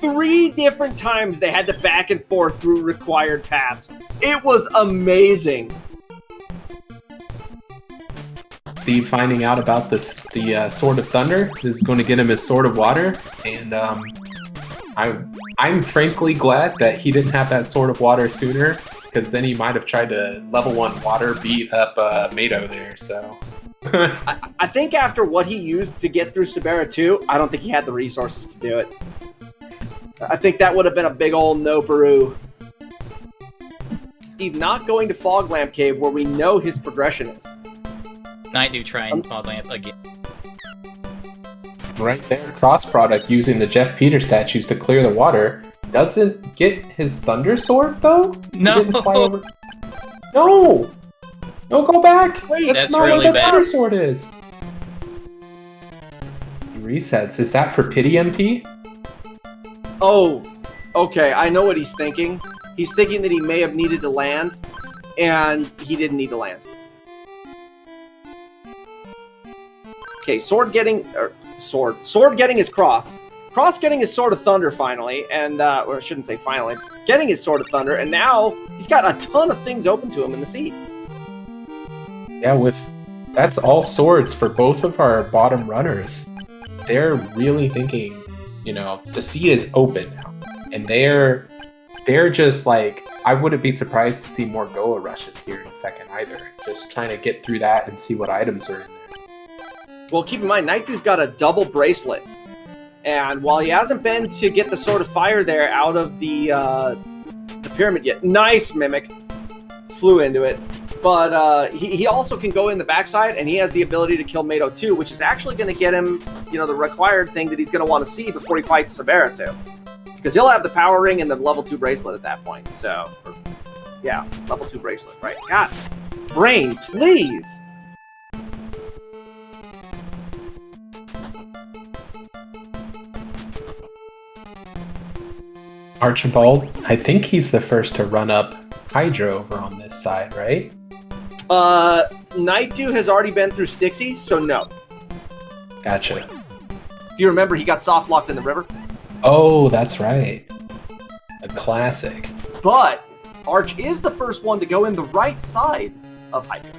3 different times they had to back and forth through required paths. It was amazing. Steve finding out about the Sword of Thunder. This is going to get him his Sword of Water, and I'm frankly glad that he didn't have that Sword of Water sooner, because then he might have tried to level 1 water beat up Mado there, so... I think after what he used to get through Sabera 2, I don't think he had the resources to do it. I think that would have been a big old no-peroo. Steve not going to Fog Lamp Cave where we know his progression is. Nightdew trying Fog Lamp again. Right there, cross product using the Jeff Peters statues to clear the water. doesn't get his Thunder Sword, though? No. He didn't fly over... No! No, go back! Wait, that's not really what the bad. Thunder Sword is! He resets. Is that for pity MP? Oh, okay. I know what he's thinking. He's thinking that he may have needed to land, and he didn't need to land. Okay, sword getting his cross. Cross getting his Sword of Thunder finally, and or I shouldn't say finally, getting his Sword of Thunder, and now he's got a ton of things open to him in the seed. Yeah, that's all swords for both of our bottom runners. They're really thinking, you know, the seed is open now, and they're just like, I wouldn't be surprised to see more Goa rushes here in a second either. Just trying to get through that and see what items are in there. Well, keep in mind, Nightdew's got a double bracelet, and while he hasn't been to get the Sword of Fire there out of the pyramid yet, nice Mimic, flew into it. But he also can go in the backside, and he has the ability to kill Mato too, which is actually going to get him, you know, the required thing that he's going to want to see before he fights Sabera too. Because he'll have the Power Ring and the level 2 bracelet at that point. So, yeah, level 2 bracelet, right? God, brain, please! Archibald, I think he's the first to run up Hydra over on this side, right? Nightdew has already been through Stixie, so no. Gotcha. If you remember, he got soft locked in the river. Oh, that's right. A classic. But Arch is the first one to go in the right side of Hydra.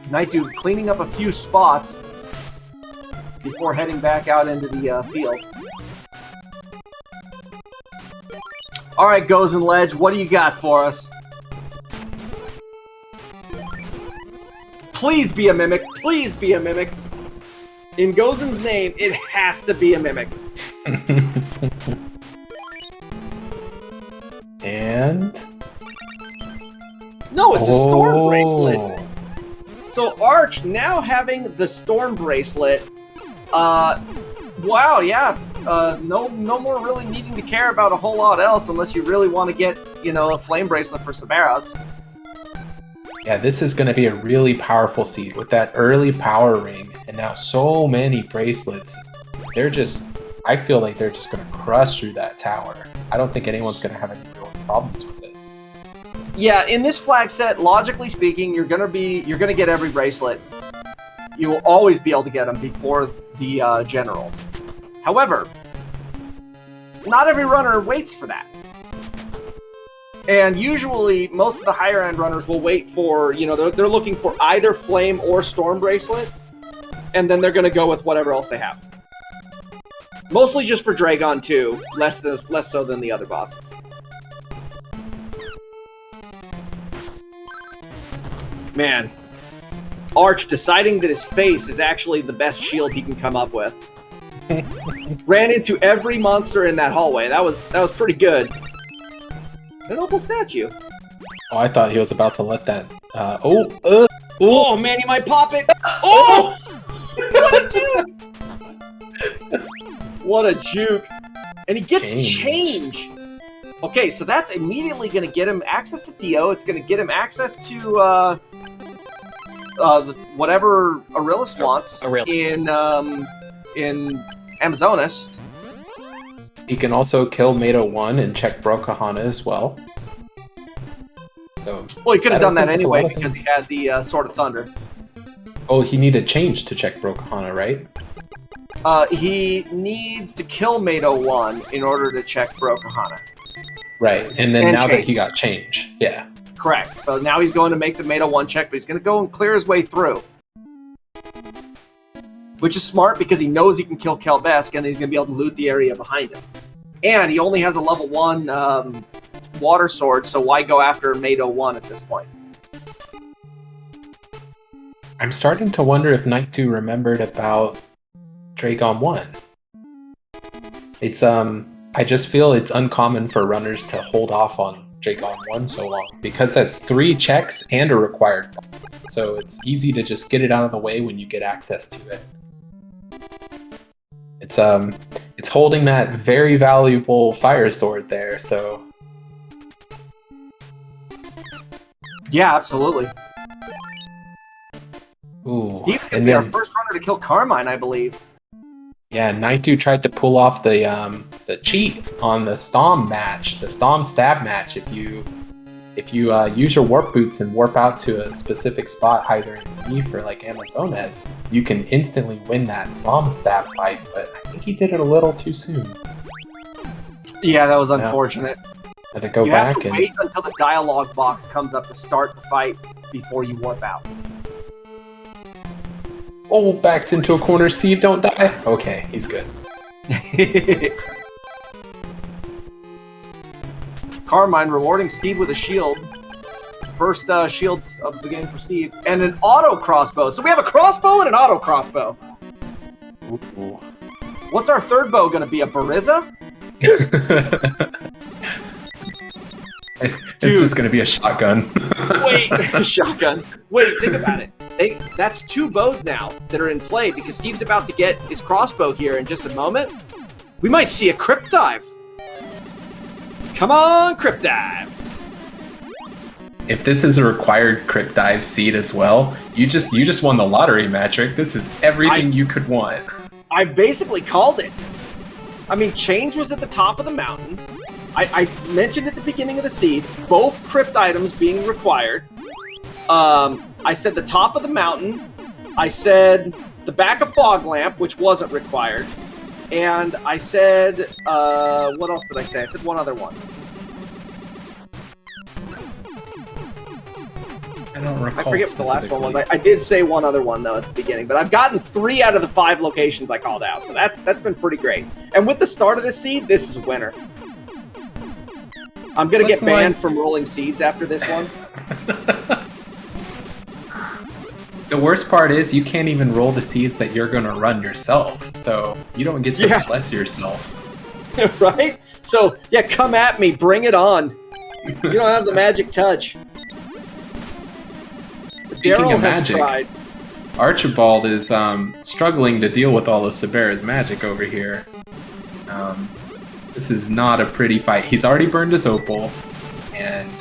Nightdew cleaning up a few spots before heading back out into the field. Alright, Goes and Ledge, what do you got for us? Please be a Mimic. Please be a Mimic. In Gozen's name, it has to be a Mimic. And... No, it's a Storm Bracelet. Oh. So Arch now having the Storm Bracelet, wow, yeah, no more really needing to care about a whole lot else unless you really want to get, you know, a Flame Bracelet for Saberas. Yeah, this is going to be a really powerful seed with that early Power Ring and now so many bracelets. They're just, I feel like they're just going to crush through that tower. I don't think anyone's going to have any real problems with it. Yeah, in this flag set, logically speaking, you're gonna get every bracelet. You will always be able to get them before the generals. However, not every runner waits for that. And usually, most of the higher end runners will wait for, you know, they're looking for either Flame or Storm Bracelet, and then they're gonna go with whatever else they have. Mostly just for Dragon 2, less so than the other bosses. Man, Arch deciding that his face is actually the best shield he can come up with. Ran into every monster in that hallway. That was pretty good. An opal statue. Oh, I thought he was about to let that... Oh man, he might pop it. Oh! What a juke! What a juke! And he gets change. Okay, so that's immediately going to get him access to Theo. It's going to get him access to whatever Aurelius wants in Amazonas. He can also kill Mato 1 and check Brokahana as well. So, well, he could have done that anyway because he had the Sword of Thunder. Oh, he needed change to check Brokahana, right? He needs to kill Mato 1 in order to check Brokahana. Right, and then now that he got change, yeah. Correct. So now he's going to make the Mato 1 check, but he's going to go and clear his way through. Which is smart because he knows he can kill Kelbesk and he's going to be able to loot the area behind him. And he only has a level 1 water sword, so why go after Mato 1 at this point? I'm starting to wonder if Nightdew remembered about Dragon 1. It's, I just feel it's uncommon for runners to hold off on Dragon 1 so long, because that's 3 checks and a required. So it's easy to just get it out of the way when you get access to it. it's holding that very valuable fire sword there. So Yeah, absolutely. ooh, Steve's gonna and be our then first runner to kill Carmine, I believe. yeah, Nightdew tried to pull off the cheat on the Stomp match, the Stomp stab match. If you use your warp boots and warp out to a specific spot, either in Eve or like Amazonas, you can instantly win that Stomp stab fight. But I think he did it a little too soon. Yeah, that was unfortunate. Had to go You back have to and wait until the dialogue box comes up to start the fight before you warp out. oh, backed into a corner. Steve, don't die. Okay, he's good. Carmine rewarding Steve with a shield. First shields of the game for Steve. And an auto crossbow. So we have a crossbow and an auto crossbow. Ooh. What's our third bow going to be? A Bariza? It's just gonna be a shotgun. Wait, shotgun. Wait, think about it. That's two bows now that are in play because Steve's about to get his crossbow here in just a moment. We might see a crypt dive. Come on, crypt dive. If this is a required crypt dive seed as well, you just won the lottery, Matrick. This is everything you could want. I basically called it. I mean, change was at the top of the mountain. I mentioned at the beginning of the seed, both crypt items being required. I said the top of the mountain. I said the back of fog lamp, which wasn't required. And I said, what else did I say? I said one other one. I don't recall. I forget what the last one was. I did say one other one, though, at the beginning. But I've gotten 3 out of the 5 locations I called out. So that's been pretty great. And with the start of this seed, this is a winner. I'm going to get banned from rolling seeds after this one. The worst part is you can't even roll the seeds that you're going to run yourself. So you don't get to bless yourself. Right? So, yeah, come at me. Bring it on. You don't have the magic touch. Speaking of magic, Archibald is struggling to deal with all of Sabera's magic over here. This is not a pretty fight. He's already burned his opal, and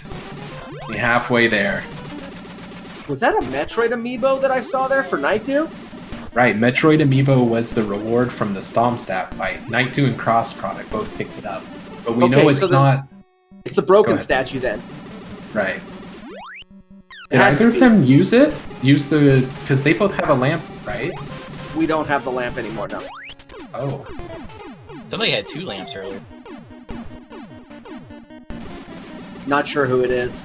we're halfway there. Was that a Metroid amiibo that I saw there for Nightdew? Right, Metroid amiibo was the reward from the Stomp Stab fight. Nightdew and Crossproduct both picked it up, but we know it's not. It's the broken statue then. Right. Did either of them use it? Because they both have a lamp, right? We don't have the lamp anymore, no. Oh. Somebody had 2 lamps earlier. Not sure who it is.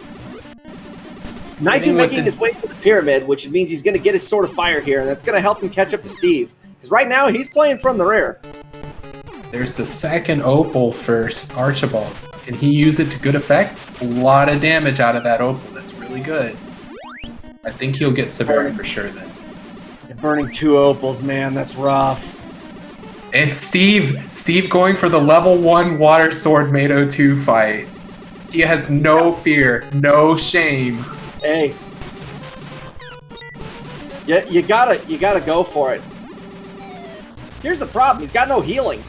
Nightdew making his way to the pyramid, which means he's going to get his Sword of Fire here, and that's going to help him catch up to Steve. Because right now, he's playing from the rear. There's the second opal for Archibald. Can he use it to good effect? A lot of damage out of that opal. That's really good. I think he'll get Severa for sure then. You're burning 2 opals, man. That's rough. And Steve going for the level 1 Water Sword Mado 2 fight. He has no fear, no shame. Hey. Yeah, you gotta go for it. Here's the problem, he's got no healing.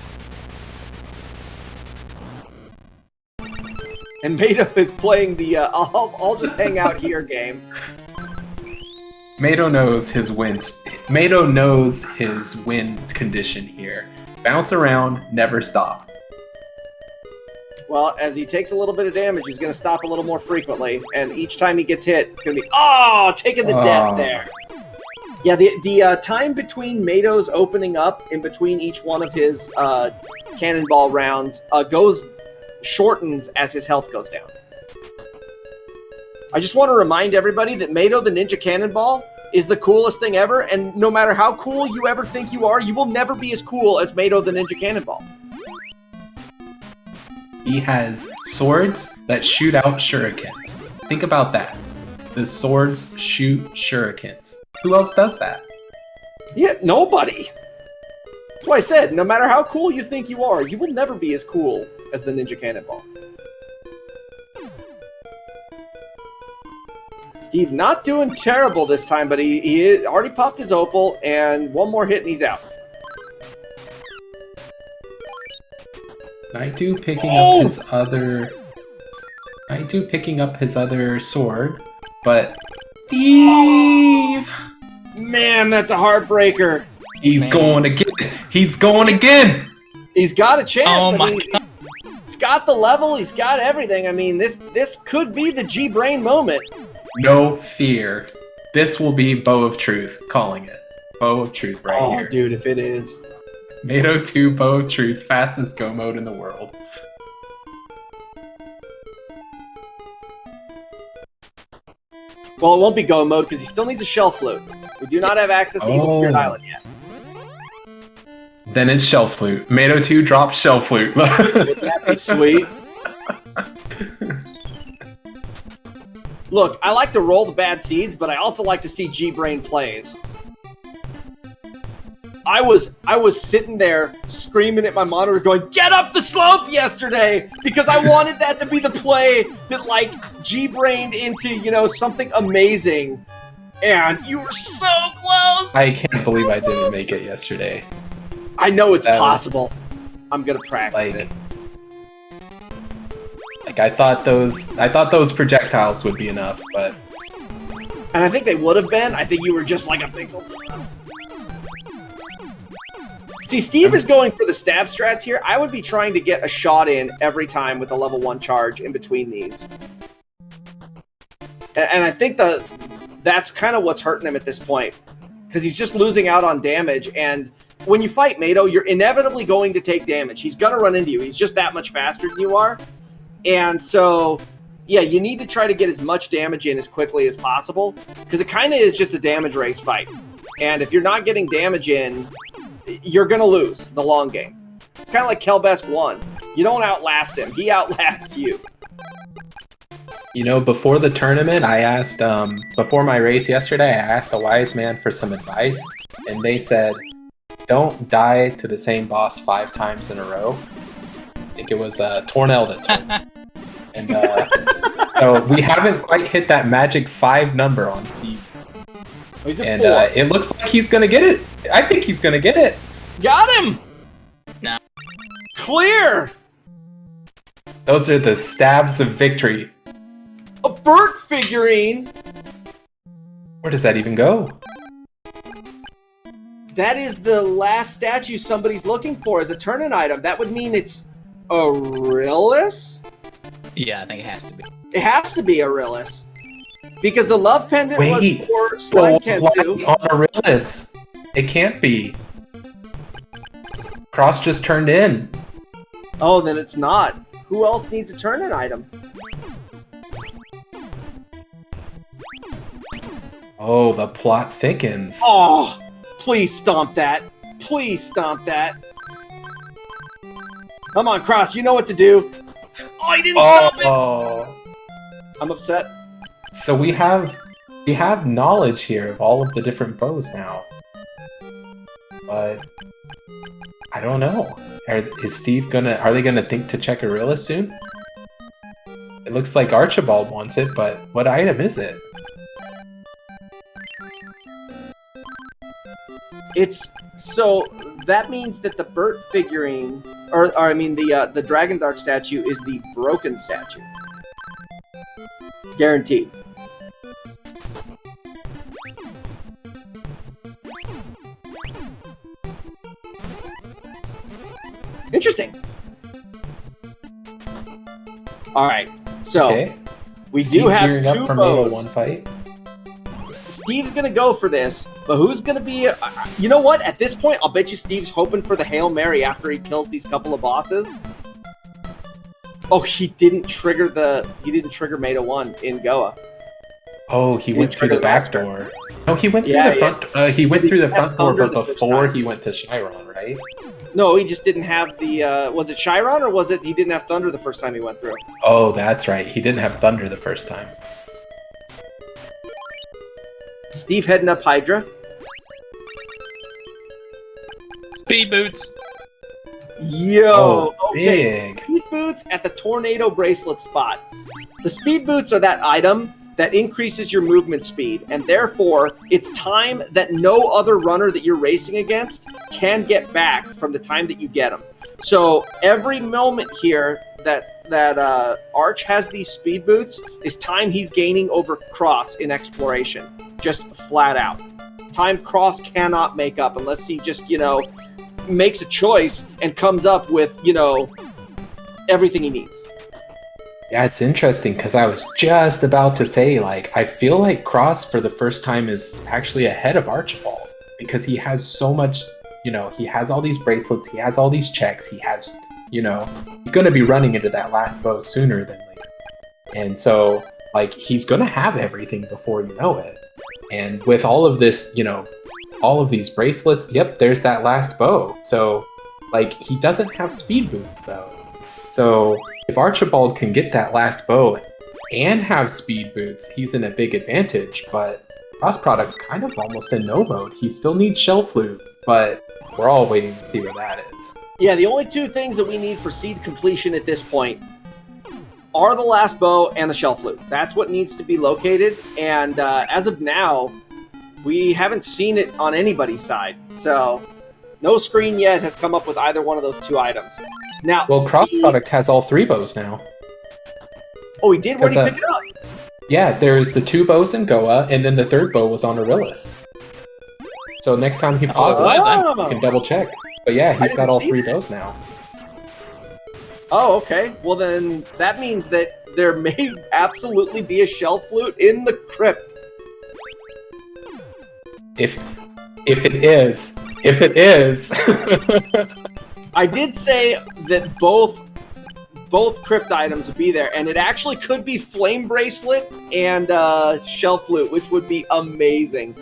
And Mado is playing the I'll just hang out here game. Mado knows his win. Mado knows his win condition here. Bounce around, never stop. Well, as he takes a little bit of damage, he's going to stop a little more frequently, and each time he gets hit, it's going to be taking the death there. Yeah, the time between Mado's opening up in between each one of his cannonball rounds shortens as his health goes down. I just want to remind everybody that Mado the Ninja Cannonball is the coolest thing ever, and no matter how cool you ever think you are, you will never be as cool as Mado the Ninja Cannonball. He has swords that shoot out shurikens. Think about that. The swords shoot shurikens. Who else does that? Yeah, nobody. That's why I said, no matter how cool you think you are, you will never be as cool as the Ninja Cannonball. Steve not doing terrible this time, but he already popped his opal, and one more hit and he's out. Nightdew picking up his other sword, but Steve! Man, that's a heartbreaker. He's going again. He's going again. He's got a chance. Oh my God. He's got the level. He's got everything. I mean, this could be the G-Brain moment. No fear. This will be Bow of Truth. Calling it. Bow of Truth right here. Oh, dude, if it is. Mado 2 Bow of Truth. Fastest go mode in the world. Well, it won't be go mode because he still needs a shell flute. We do not have access to Evil Spirit Island yet. Then it's shell flute. Mado 2 drops shell flute. Wouldn't that be sweet? Look, I like to roll the bad seeds, but I also like to see G-Brain plays. I was sitting there screaming at my monitor going, "Get up the slope!" yesterday because I wanted that to be the play that like G-Brained into, you know, something amazing. And you were so close. I can't believe I didn't make it yesterday. I know it's possible. I'm gonna practice it. Like I thought those projectiles would be enough, but and I think they would have been. I think you were just like a pixel too low. See, Steve is going for the stab strats here. I would be trying to get a shot in every time with a level 1 charge in between these. And I think that's kind of what's hurting him at this point. Because he's just losing out on damage. And when you fight Mado, you're inevitably going to take damage. He's going to run into you. He's just that much faster than you are. And so, yeah, you need to try to get as much damage in as quickly as possible. Because it kind of is just a damage race fight. And if you're not getting damage in, you're going to lose the long game. It's kind of like Kelbesk 1. You don't outlast him. He outlasts you. You know, before the tournament, I asked, before my race yesterday, I asked a wise man for some advice, and they said, don't die to the same boss 5 times in a row. I think it was Tornelda. And so we haven't quite hit that magic 5 number on Steve. He's at and 4. It looks like he's gonna get it. I think he's gonna get it. Got him! No. Clear! Those are the stabs of victory. A Burt figurine? Where does that even go? That is the last statue somebody's looking for as a turn-in item. That would mean it's Aurelius? Yeah, I think it has to be. It has to be Aurelius. Because the love pendant was for Slime Kensu. on Aurelius. It can't be. Cross just turned in. Oh, then it's not. Who else needs a turn-in item? Oh, the plot thickens. Oh, please stomp that. Please stomp that. Come on, Cross, you know what to do. Oh, he didn't stop it! I'm upset. So we have knowledge here of all of the different bows now. But I don't know. Are they gonna think to check Aurelius soon? It looks like Archibald wants it, but what item is it? So that means that the Burt figurine, or I mean the Dragon Dark statue is the broken statue. Guaranteed. Interesting. All right, so we do have gearing up two for bows. Mado 1 fight. Steve's gonna go for this, but who's gonna be? You know what? At this point, I'll bet you Steve's hoping for the Hail Mary after he kills these couple of bosses. Oh, he didn't trigger Mado 1 in Goa. Oh, he went through the back door. No, he went through the front. He went through the front door, but before he went to Chiron, right? No, he just didn't have the. Was it Chiron or was it he didn't have Thunder the first time he went through? Oh, that's right. He didn't have Thunder the first time. Steve heading up Hydra. Speed boots. Yo, okay. Big. Speed boots at the tornado bracelet spot. The speed boots are that item that increases your movement speed, and therefore it's time that no other runner that you're racing against can get back from the time that you get them. So every moment here that Arch has these speed boots is time he's gaining over Cross in exploration, just flat out. Time Cross cannot make up unless he just, makes a choice and comes up with, everything he needs. Yeah, it's interesting because I was just about to say, I feel like Cross for the first time is actually ahead of Archibald because he has so much, he has all these bracelets, he has all these checks, he has, he's going to be running into that last bow sooner than later. And so, he's going to have everything before you know it. And with all of this, all of these bracelets, yep, there's that last bow. So, he doesn't have speed boots, though. So, if Archibald can get that last bow and have speed boots, he's in a big advantage, but Cross Product's kind of almost in no mode. He still needs Shell Flute, but we're all waiting to see where that is. Yeah, the only two things that we need for seed completion at this point are the last bow and the Shell Flute. That's what needs to be located, and as of now, we haven't seen it on anybody's side, so no screen yet has come up with either one of those two items. Now, well, Cross Product has all 3 bows now. Oh, he did? Where did he pick it up? Yeah, there's the 2 bows in Goa, and then the 3rd bow was on Arillis. So next time he pauses, you can double check. But yeah, he's got all 3 bows now. Oh, okay. Well, then that means that there may absolutely be a Shell Flute in the crypt. If it is. I did say that both crypt items would be there, and it actually could be Flame Bracelet and Shell Flute, which would be amazing.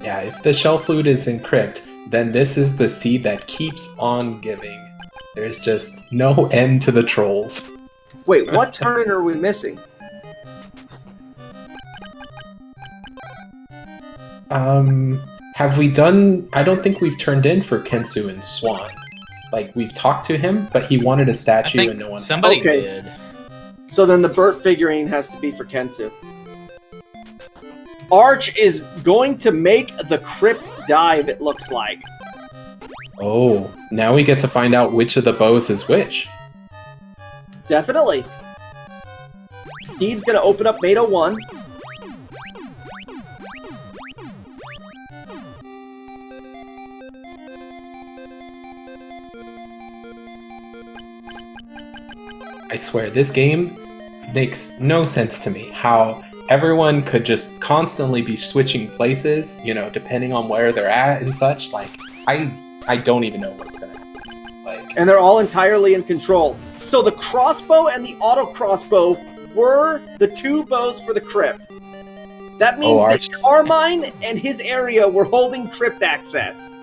Yeah, if the Shell Flute is in crypt, then this is the seed that keeps on giving. There's just no end to the trolls. Wait, what turn are we missing? Have we done... I don't think we've turned in for Kensu and Swan. We've talked to him, but he wanted a statue and no one... Somebody did. So then the Burt figurine has to be for Kensu. Arch is going to make the crypt dive, it looks like. Oh, now we get to find out which of the bows is which. Definitely. Steve's going to open up Mado 1. I swear, this game makes no sense to me. How everyone could just constantly be switching places, depending on where they're at and such. I don't even know what's gonna happen. And they're all entirely in control. So the crossbow and the auto crossbow were the 2 bows for the crypt. That means that Carmine and his area were holding crypt access.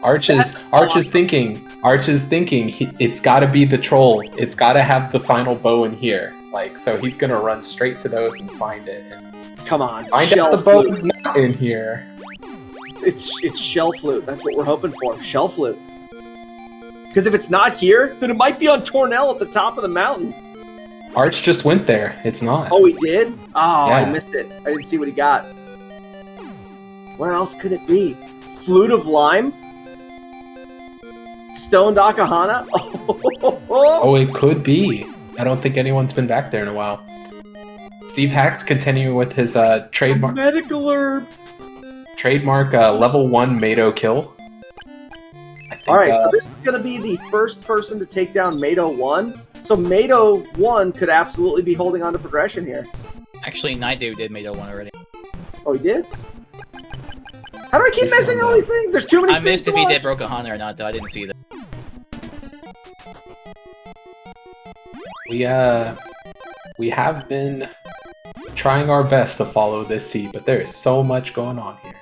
Arch is thinking it's gotta be the troll. It's gotta have the final bow in here. So he's gonna run straight to those and find it. And come on, find out the bow is not in here. It's Shell Flute. That's what we're hoping for. Shell Flute. Because if it's not here, then it might be on Tornell at the top of the mountain. Arch just went there. It's not. Oh, he did? Oh, yeah. I missed it. I didn't see what he got. Where else could it be? Flute of Lime? Stoned Akahana? Oh, it could be. I don't think anyone's been back there in a while. Steve Hack's continuing with his trademark... Medical herb! Trademark level 1 Mado kill. Alright, so this is going to be the first person to take down Mado 1. So Mado 1 could absolutely be holding on to progression here. Actually, Nightdew did Mado 1 already. Oh, he did? How do I keep missing all these things? There's too many I missed if he did Brokahana or not, though. I didn't see that. We have been trying our best to follow this seed, but there is so much going on here.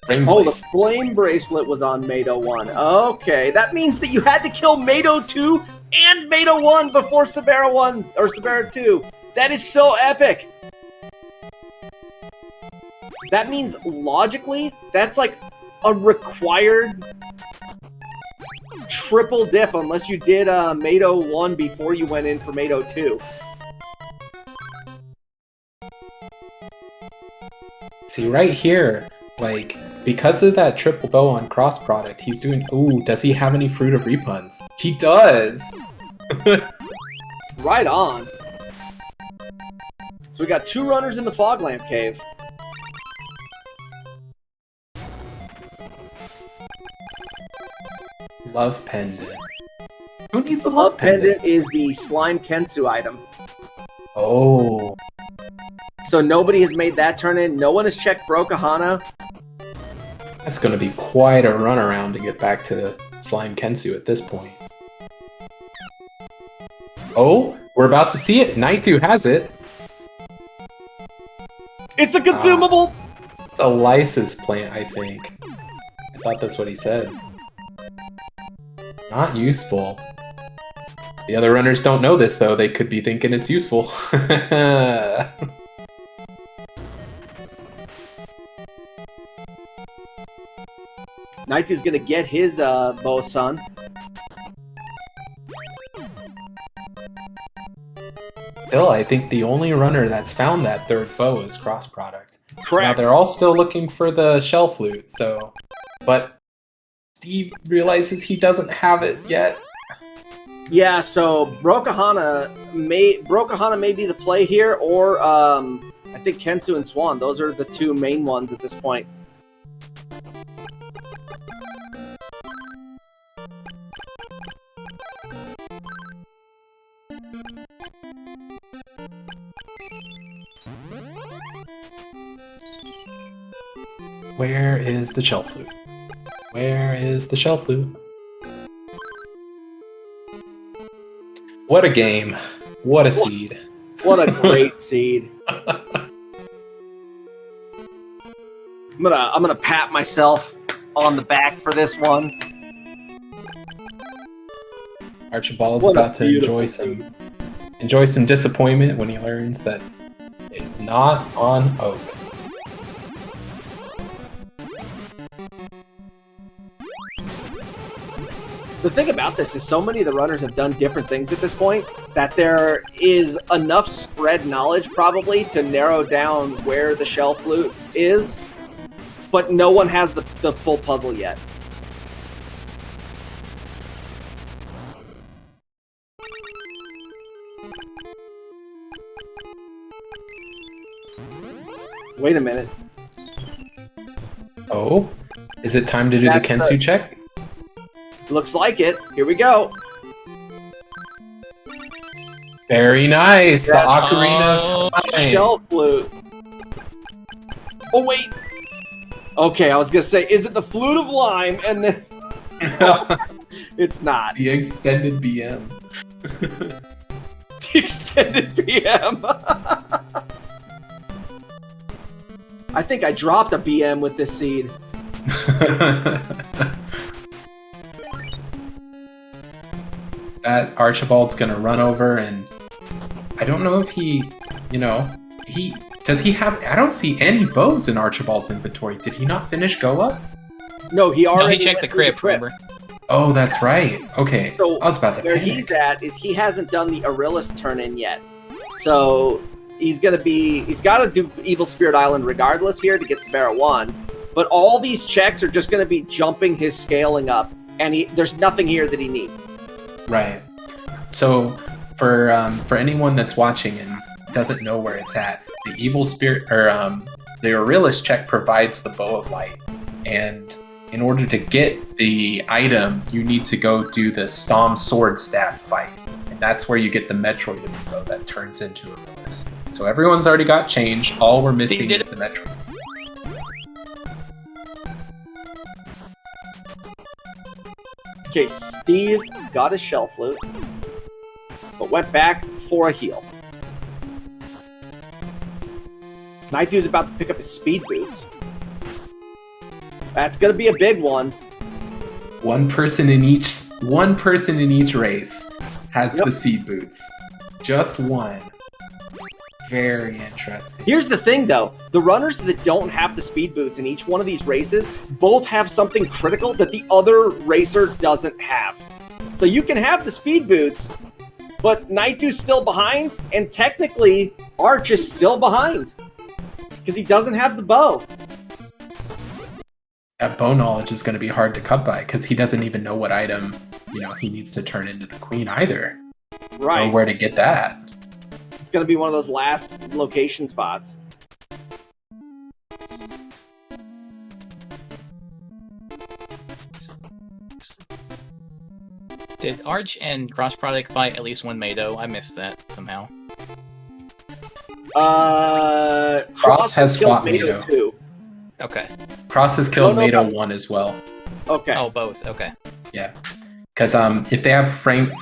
The Flame Bracelet was on Mado 1. Okay, that means that you had to kill Mado 2 and Mado 1 before Sabera 1, or Sabera 2. That is so epic! That means, logically, that's like a required triple dip unless you did Mado 1 before you went in for Mado 2. See, right here, because of that triple bow on cross product, he's doing. Ooh, does he have any fruit of repuns? He does. Right on. So we got 2 runners in the fog lamp cave. Love pendant. Who needs a Love pendant is the slime Kensu item. Oh. So nobody has made that turn in. No one has checked Brokahana. That's going to be quite a runaround to get back to Slime Kensu at this point. Oh, we're about to see it. Nightdew has it. It's a consumable! It's a lysis plant, I think. I thought that's what he said. Not useful. The other runners don't know this, though. They could be thinking it's useful. Nightdew's gonna get his bow sun. Still, I think the only runner that's found that third bow is cross product. Correct. Now they're all still looking for the shell flute, so... But Steve realizes he doesn't have it yet. Yeah, so Brokahana may be the play here, or I think Kensu and Swan. Those are the 2 main ones at this point. Where is the shell flute? Where is the shell flute? What a game. What a seed. What a great seed. I'm gonna pat myself on the back for this one. Archibald's What a about to enjoy some disappointment when he learns that it's not on oak. The thing about this is so many of the runners have done different things at this point that there is enough spread knowledge probably to narrow down where the shell flute is, but no one has the full puzzle yet. Wait a minute. Oh? Is it time to do the That's Kensu check? Looks like it. Here we go. Very nice! The That's- Ocarina of Time! Shell flute. Oh, wait. Okay, I was going to say, is it the flute of lime? And then... It's not. The extended BM. The extended BM. I think I dropped a BM with this seed. That Archibald's gonna run over, and I don't know if he, does he have, I don't see any bows in Archibald's inventory. Did he not finish Goa? No, he already No, he checked the crypt, remember? Oh, that's right. Okay, So I was about to where panic. he's at is he hasn't done the Arillis turn-in yet. So he's got to do Evil Spirit Island regardless here to get Sabera 1. But all these checks are just going to be jumping his scaling up, and there's nothing here that he needs. Right. So for anyone that's watching and doesn't know where it's at, the Evil Spirit, or the Arillis check provides the Bow of Light, and in order to get the item, you need to go do the Stom Sword Staff fight, and that's where you get the Metroid amiibo that turns into Arillis. So everyone's already got change. All we're missing is the Metroid. Okay, Steve got his shell flute, but went back for a heal. Nightdew's about to pick up his speed boots. That's gonna be a big one. One person in each race has the seed boots. Just one. Very interesting. Here's the thing, though. The runners that don't have the speed boots in each one of these races both have something critical that the other racer doesn't have. So you can have the speed boots, but Nightdew's still behind, and technically, Arch is still behind because he doesn't have the bow. That bone knowledge is going to be hard to come by because he doesn't even know what item, he needs to turn into the queen either. Right. Or where to get that. It's going to be one of those last location spots. Did Arch and Cross Product fight at least one Mado? I missed that somehow. Cross has killed fought Mado. 2. Okay. Cross has killed Mado 1 as well. Okay. Oh, both. Okay. Yeah. Because if they have flame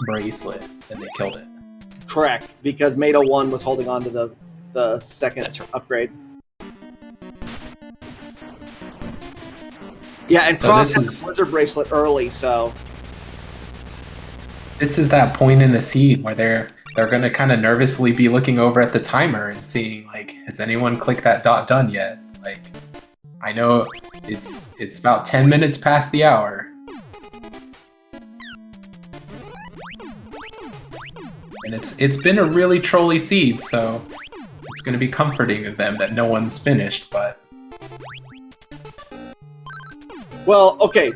bracelet, then they killed it. Correct, because Mado 1 was holding on to the second upgrade. Yeah, and So Cross this has is- the Blizzard bracelet early, so... This is that point in the seed where they're going to kind of nervously be looking over at the timer and seeing, like, has anyone clicked that dot done yet? Like, I know it's about 10 minutes past the hour. And it's been a really trolly seed, so it's going to be comforting of them that no one's finished, but... Well, okay,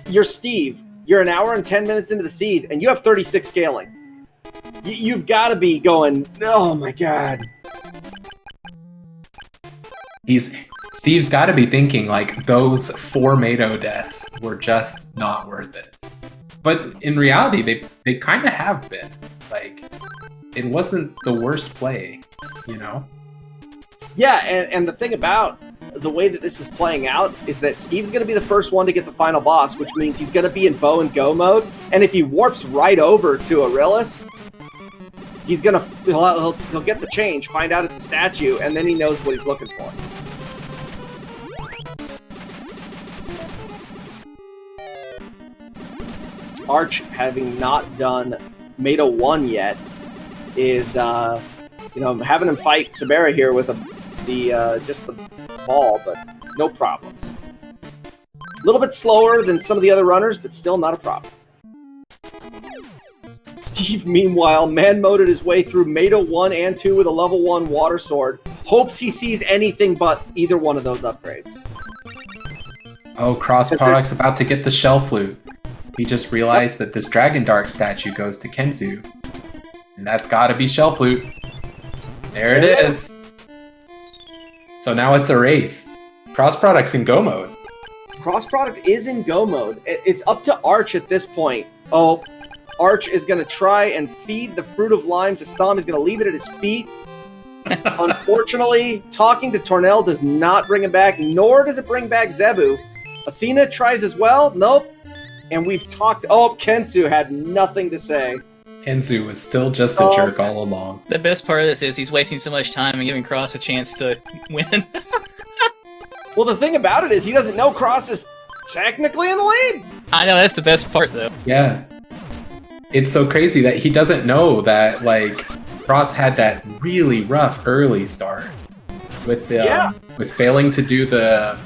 you're Steve. You're an hour and 10 minutes into the seed, and you have 36 scaling. You've got to be going, oh my god. Steve's got to be thinking, like, those 4 Mado deaths were just not worth it. But in reality, they kind of have been. Like, it wasn't the worst play, Yeah, and the thing about the way that this is playing out is that Steve's going to be the first one to get the final boss, which means he's going to be in bow and go mode. And if he warps right over to Aurelius, he'll get the change, find out it's a statue, and then he knows what he's looking for. Arch, having not done Mado 1 yet, is having him fight Sabera here with just the ball, but no problems. A little bit slower than some of the other runners, but still not a problem. Steve, meanwhile, man-moded his way through Mado 1 and 2 with a level 1 water sword. Hopes he sees anything but either one of those upgrades. Oh, Cross Product's about to get the Shell Flute. He just realized that this Dragon Dark statue goes to Kenzu. And that's gotta be Shell Flute. There it is. So now it's a race. Cross Product's in go mode. Cross Product is in go mode. It's up to Arch at this point. Oh, Arch is going to try and feed the Fruit of Lime to Stom. He's going to leave it at his feet. Unfortunately, talking to Tornell does not bring him back, nor does it bring back Zebu. Asina tries as well. Nope. And we've talked... Oh, Kensu had nothing to say. Kenzu was still just a jerk all along. The best part of this is he's wasting so much time and giving Cross a chance to win. Well, the thing about it is he doesn't know Cross is technically in the lead. I know, that's the best part, though. Yeah. It's so crazy that he doesn't know that, like, Cross had that really rough early start with with failing to do the...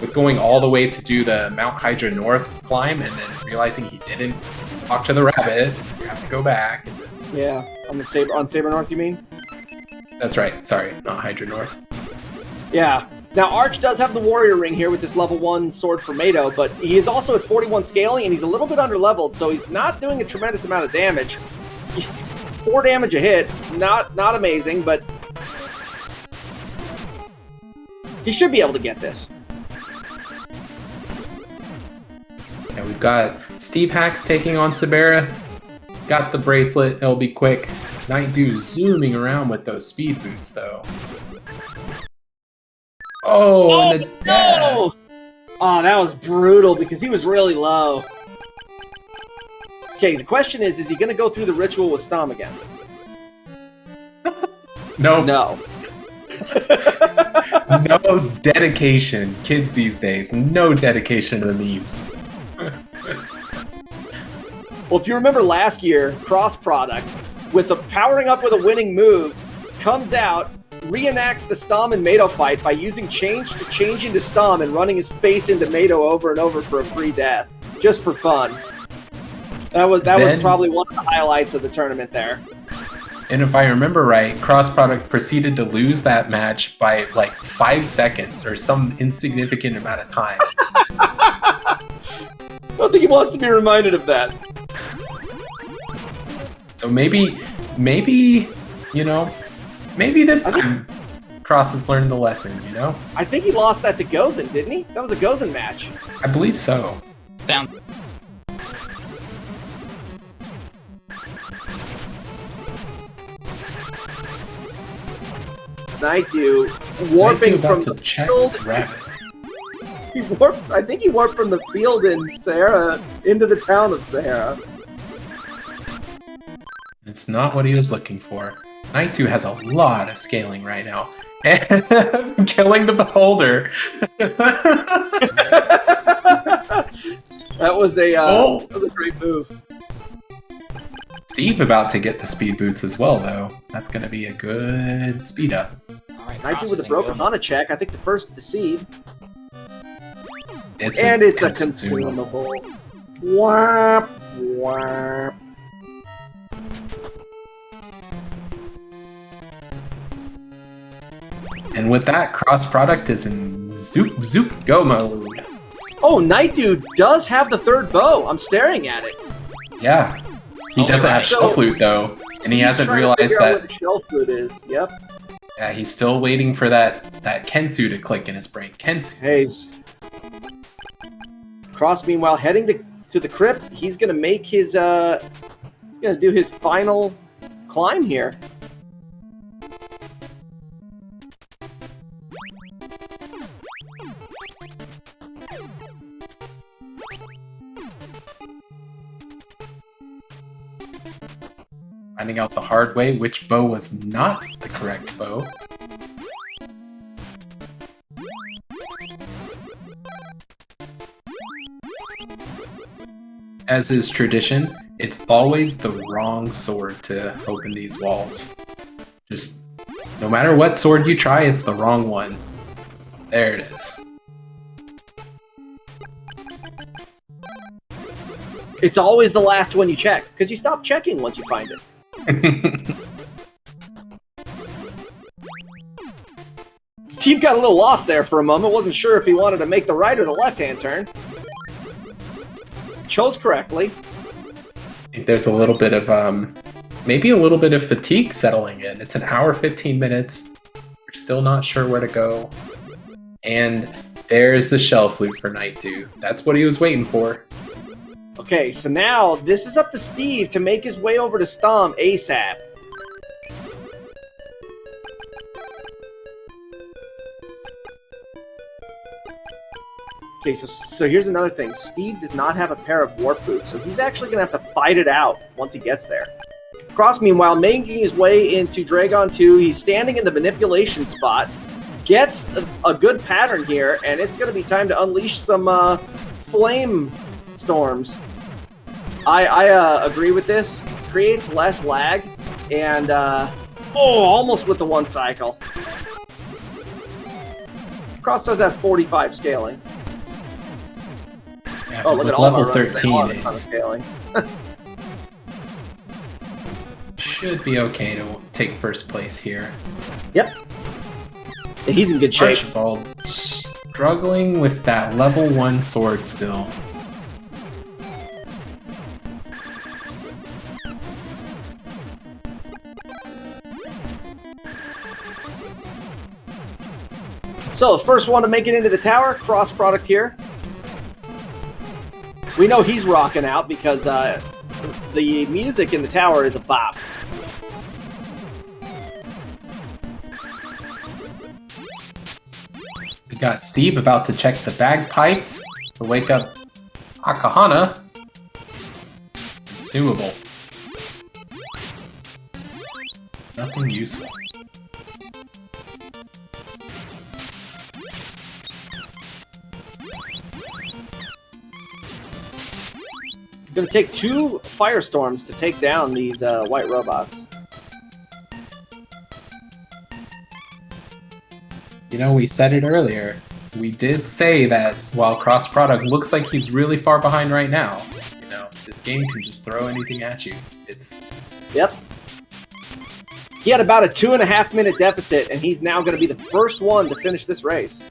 with going all the way to do the Mount Hydra North climb and then realizing he didn't talk to the rabbit. You have to go back. Yeah, on Saber North, you mean? That's right. Sorry, not Hydra North. Yeah. Now, Arch does have the Warrior Ring here with this level 1 sword for Mado, but he is also at 41 scaling, and he's a little bit underleveled, so he's not doing a tremendous amount of damage. 4 damage a hit, not amazing, but he should be able to get this. And we've got Steve Hacks taking on Sabera. Got the bracelet, it'll be quick. Nightdew zooming around with those speed boots, though. Oh, and a no! Oh, that was brutal because he was really low. Okay, the question is he going to go through the ritual with Stom again? No. No. No dedication. Kids these days, no dedication to the memes. Well, if you remember last year, Cross Product, with the powering up with a winning move, comes out, reenacts the Stom and Mado fight by using change to change into Stom and running his face into Mado over and over for a free death, just for fun. That was probably one of the highlights of the tournament there. And if I remember right, Cross Product proceeded to lose that match by like 5 seconds or some insignificant amount of time. I don't think he wants to be reminded of that. So maybe, you know, maybe this time Cross has learned the lesson, you know? I think he lost that to Gozen, didn't he? That was a Gozen match. I believe so. Sound. Nightdew warping Nightdew from about the to check field. rabbit. He warped. I think he warped from the field in Sahara into the town of Sahara. It's not what he was looking for. Nightdew has a lot of scaling right now. And killing the beholder. That was a great move. Steve about to get the speed boots as well, though. That's going to be a good speed up. All right, Nightdew with a broken Hana check. I think the first of the seed. It's a consumable. Whap, whap. And with that, Cross Product is in zoop go mode. Oh, Nightdew does have the third bow. I'm staring at it. Yeah. He doesn't have shell flute though, and he hasn't realized that. What the shell flute is. Yep. Yeah, he's still waiting for that Kensu to click in his brain. Kensu. Hey. Cross, meanwhile, heading to the crypt. He's gonna make his he's gonna do his final climb here. Finding out the hard way which bow was not the correct bow. As is tradition, it's always the wrong sword to open these walls. Just, no matter what sword you try, it's the wrong one. There it is. It's always the last one you check, because you stop checking once you find it. Steve got a little lost there for a moment, wasn't sure if he wanted to make the right or the left-hand turn. Chose correctly. I think there's a little bit of, maybe a little bit of fatigue settling in. It's an hour, 15 minutes. We're still not sure where to go. And there's the shell flute for Nightdew. That's what he was waiting for. Okay, so now this is up to Steve to make his way over to Stom ASAP. Okay, so here's another thing. Steve does not have a pair of warp boots, so he's actually going to have to fight it out once he gets there. Cross, meanwhile, making his way into Dragon 2. He's standing in the manipulation spot. Gets a good pattern here, and it's going to be time to unleash some flame storms. I agree with this. Creates less lag, and almost with the one cycle. Cross does have 45 scaling. Yeah, oh, look at all level our 13 is scaling. should be okay to take first place here. Yep. Yeah, he's in good shape. Archibald struggling with that level 1 sword still. So, the first one to make it into the tower, Cross Product here. We know he's rocking out because the music in the tower is a bop. We got Steve about to check the bagpipes to wake up Akahana. Consumable. Nothing useful. Gonna take 2 firestorms to take down these white robots. You know, we said it earlier. We did say that while Cross Product looks like he's really far behind right now, you know, this game can just throw anything at you. It's... Yep. He had about a 2.5 minute deficit, and he's now going to be the first one to finish this race.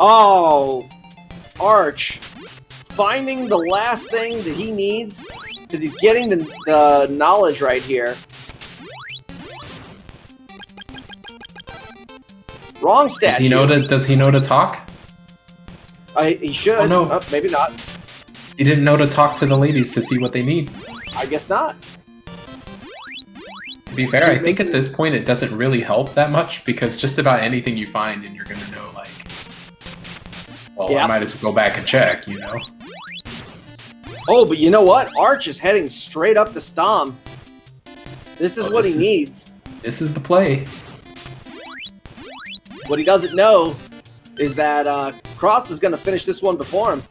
Oh, Arch finding the last thing that he needs because he's getting the knowledge right here. Wrong statue. Does he know to talk? He should. Oh, no. Maybe not. He didn't know to talk to the ladies to see what they need. I guess not. To be fair, I think at this point it doesn't really help that much because just about anything you find and you're going to know, like, well, I might as well go back and check, you know? Oh, but you know what? Arch is heading straight up to Stom. This is what he needs. This is the play. What he doesn't know is that Cross is going to finish this one before him.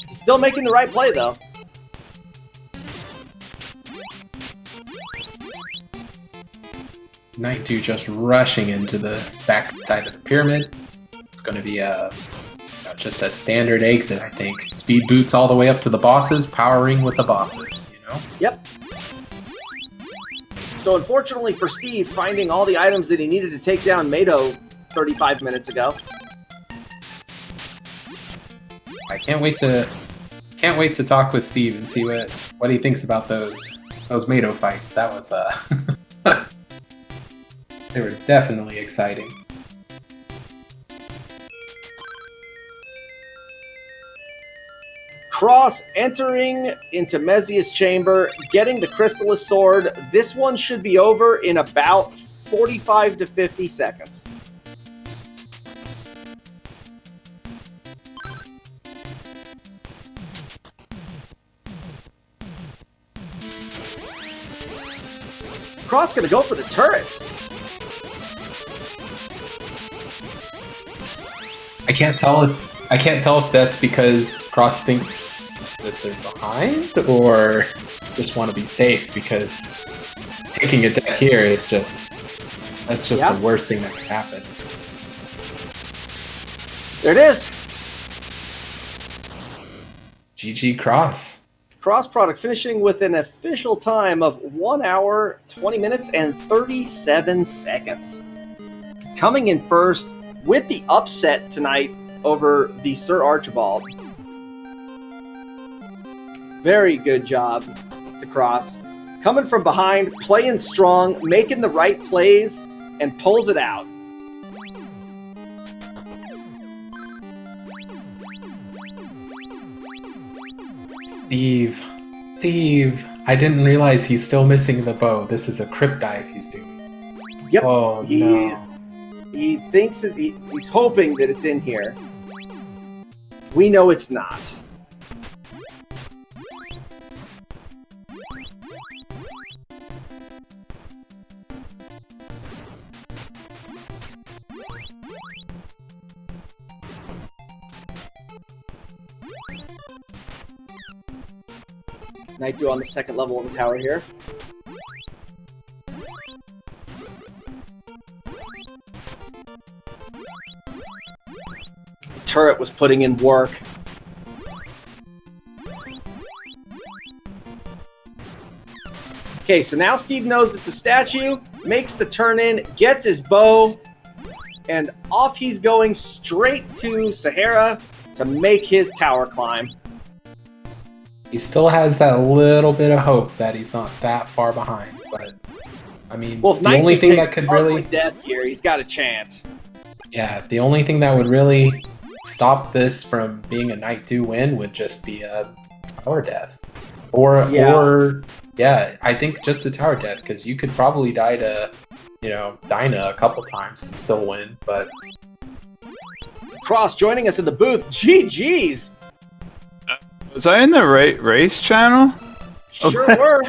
He's still making the right play, though. Nightdew just rushing into the back side of the pyramid. It's going to be just a standard exit, I think. Speed boots all the way up to the bosses, powering with the bosses, you know? Yep. So unfortunately for Steve, finding all the items that he needed to take down Mado 35 minutes ago. I can't wait to talk with Steve and see what he thinks about those Mado fights. That was they were definitely exciting. Cross entering into Mezia's chamber, getting the Crystalis sword. This one should be over in about 45 to 50 seconds. Cross gonna go for the turrets. I can't tell if that's because Cross thinks that they're behind or just want to be safe because taking a deck here is just the worst thing that could happen. There it is. GG Cross. Cross product finishing with an official time of 1 hour, 20 minutes, and 37 seconds. Coming in first with the upset tonight over TheSirArchibald. Very good job to Cross. Coming from behind, playing strong, making the right plays, and pulls it out. Steve, I didn't realize he's still missing the bow. This is a crypt dive he's doing. Yep. Oh, no. He thinks that he's hoping that it's in here. We know it's not. Nightdew on the second level of the tower here. Turret was putting in work. Okay, so now Steve knows it's a statue, makes the turn in, gets his bow, and off he's going straight to Sahara to make his tower climb. He still has that little bit of hope that he's not that far behind, but I mean, well, if the only thing that could really death here, he's got a chance. Yeah, the only thing that would really stop this from being a Nightdew win would just be a tower death, or I think just the tower death because you could probably die to Dinah a couple times and still win. But Cross joining us in the booth. GG's. Was I in the right race channel? Sure were.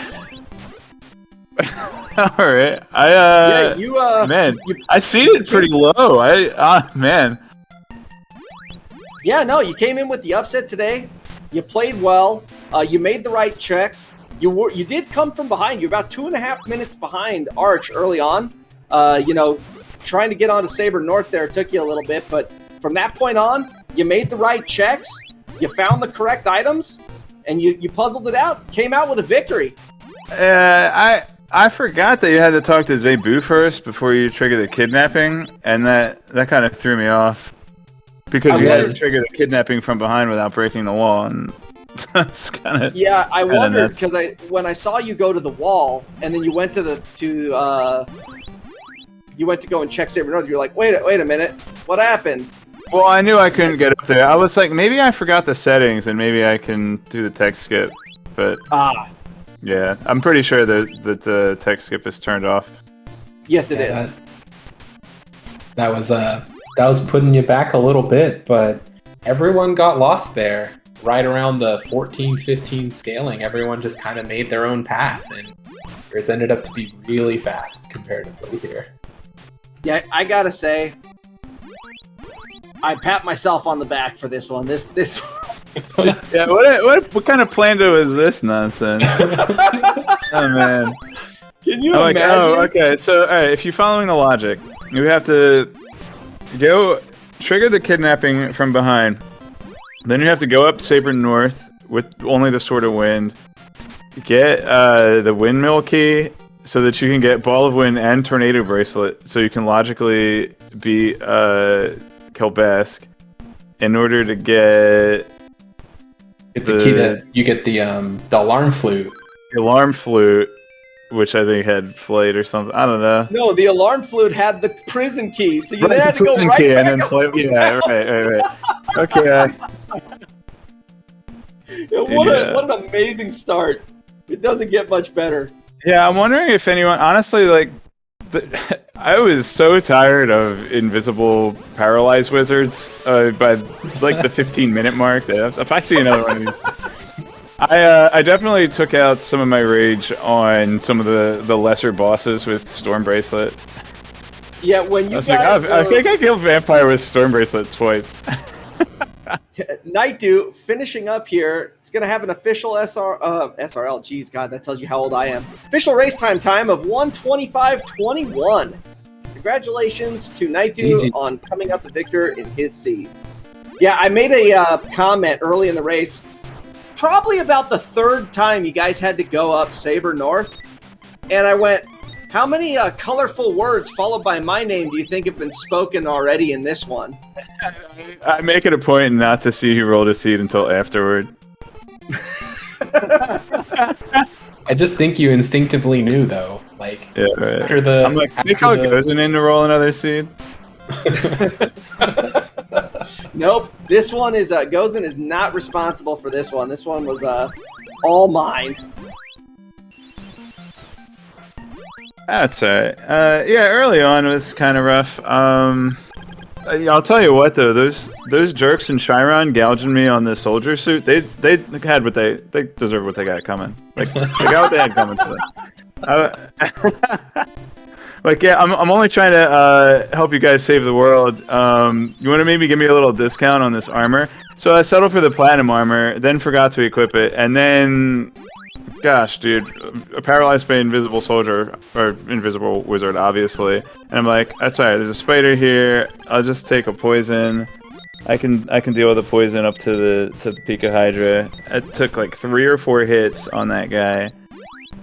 Alright. Man, I seeded pretty low. Man. Yeah, no, you came in with the upset today. You played well. You made the right checks. You did come from behind. You're about 2.5 minutes behind Arch early on. Trying to get onto Saber North there took you a little bit, but from that point on, you made the right checks. You found the correct items, and you puzzled it out. Came out with a victory. I forgot that you had to talk to Zebu first before you trigger the kidnapping, and that kind of threw me off because you had to trigger the kidnapping from behind without breaking the wall, and that's kind of I wondered because when I saw you go to the wall and then you went to you went to go and check Saber North. You're like, wait a minute, what happened? Well, I knew I couldn't get up there. I was like, maybe I forgot the settings and maybe I can do the text skip. But yeah, I'm pretty sure that the text skip is turned off. Yes, it is. That was putting you back a little bit, but everyone got lost there. Right around the 14-15 scaling, everyone just kind of made their own path, and yours ended up to be really fast comparatively here. Yeah, I gotta say, I pat myself on the back for this one. This yeah, what kind of plan-do is this nonsense? Oh man. Can you imagine? Oh, okay. So, all right, if you're following the logic, you have to go trigger the kidnapping from behind. Then you have to go up Saber North with only the Sword of Wind. Get the Windmill Key so that you can get Ball of Wind and Tornado Bracelet, so you can logically beat Kelbask. In order to get the key that you get the alarm flute. The alarm flute, which I think had flight or something. I don't know. No, the alarm flute had the prison key, so you right, had to go right key back and then flight. Yeah, right. Okay. What an amazing start. It doesn't get much better. Yeah, I'm wondering if anyone, honestly, like, I was so tired of invisible paralyzed wizards by like the 15-minute mark. If I see another one of these, I definitely took out some of my rage on some of the lesser bosses with Storm Bracelet. Yeah, when you I think I killed Vampire with Storm Bracelet twice. Nightdew finishing up here. It's gonna have an official SRL. Jeez, God, that tells you how old I am. Official race time of 1:25:21. Congratulations to Nightdew on coming out the victor in his seed. Yeah, I made a comment early in the race. Probably about the third time you guys had to go up Saber North, and I went, how many colorful words followed by my name do you think have been spoken already in this one? I make it a point not to see who rolled a seed until afterward. I just think you instinctively knew, though. Like, yeah, right. After the... I'm like, think how it goes in to roll another seed? Nope. This one is, Gozen is not responsible for this one. This one was, all mine. That's alright. Yeah, early on it was kind of rough. I'll tell you what though, those jerks in Chiron gouging me on the soldier suit, they had what they deserve what they got coming. Like they got what they had coming to them. Like yeah, I'm only trying to help you guys save the world. You want to maybe give me a little discount on this armor? So I settled for the platinum armor, then forgot to equip it, and then. Gosh, dude, a paralyzed by invisible soldier, or invisible wizard, obviously. And I'm like, that's alright, there's a spider here, I'll just take a poison. I can deal with the poison up to the Pika Hydra. It took like 3 or 4 hits on that guy.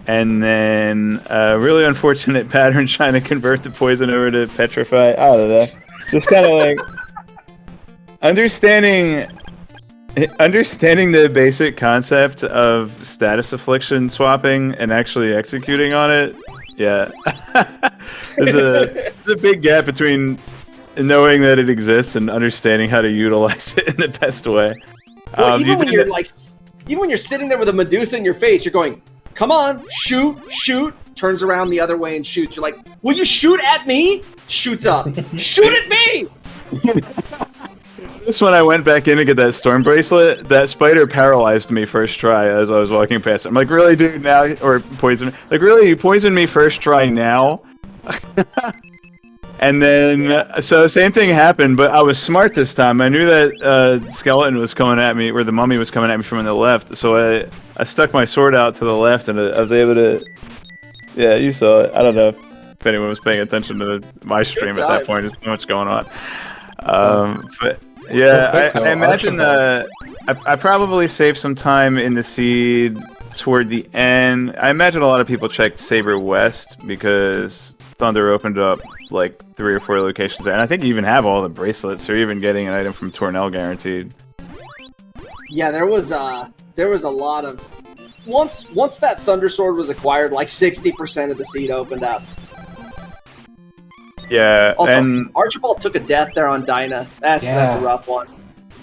And then, really unfortunate pattern trying to convert the poison over to Petrify. I don't know. Just kind of like... Understanding the basic concept of status affliction swapping and actually executing on it, yeah. There's a big gap between knowing that it exists and understanding how to utilize it in the best way. Well, even when you're sitting there with a Medusa in your face, you're going, come on, shoot, turns around the other way and shoots. You're like, will you shoot at me? Shoots up. Shoot at me! This when I went back in to get that storm bracelet, that spider paralyzed me first try as I was walking past it. I'm like, really, dude, now? Or poison? Like, really, you poisoned me first try now? And then, so same thing happened, but I was smart this time. I knew that skeleton was coming at me, or the mummy was coming at me from the left, so I stuck my sword out to the left, and I was able to... Yeah, you saw it. I don't know if anyone was paying attention to my stream at that point. There's so much going on. But... Yeah, I imagine I probably saved some time in the seed toward the end. I imagine a lot of people checked Saber West because Thunder opened up like 3 or 4 locations there, and I think you even have all the bracelets, or even getting an item from Tornell guaranteed. Yeah, there was a lot of once that Thunder Sword was acquired, like 60% of the seed opened up. Yeah, Also, and Archibald took a death there on Dinah. That's a rough one.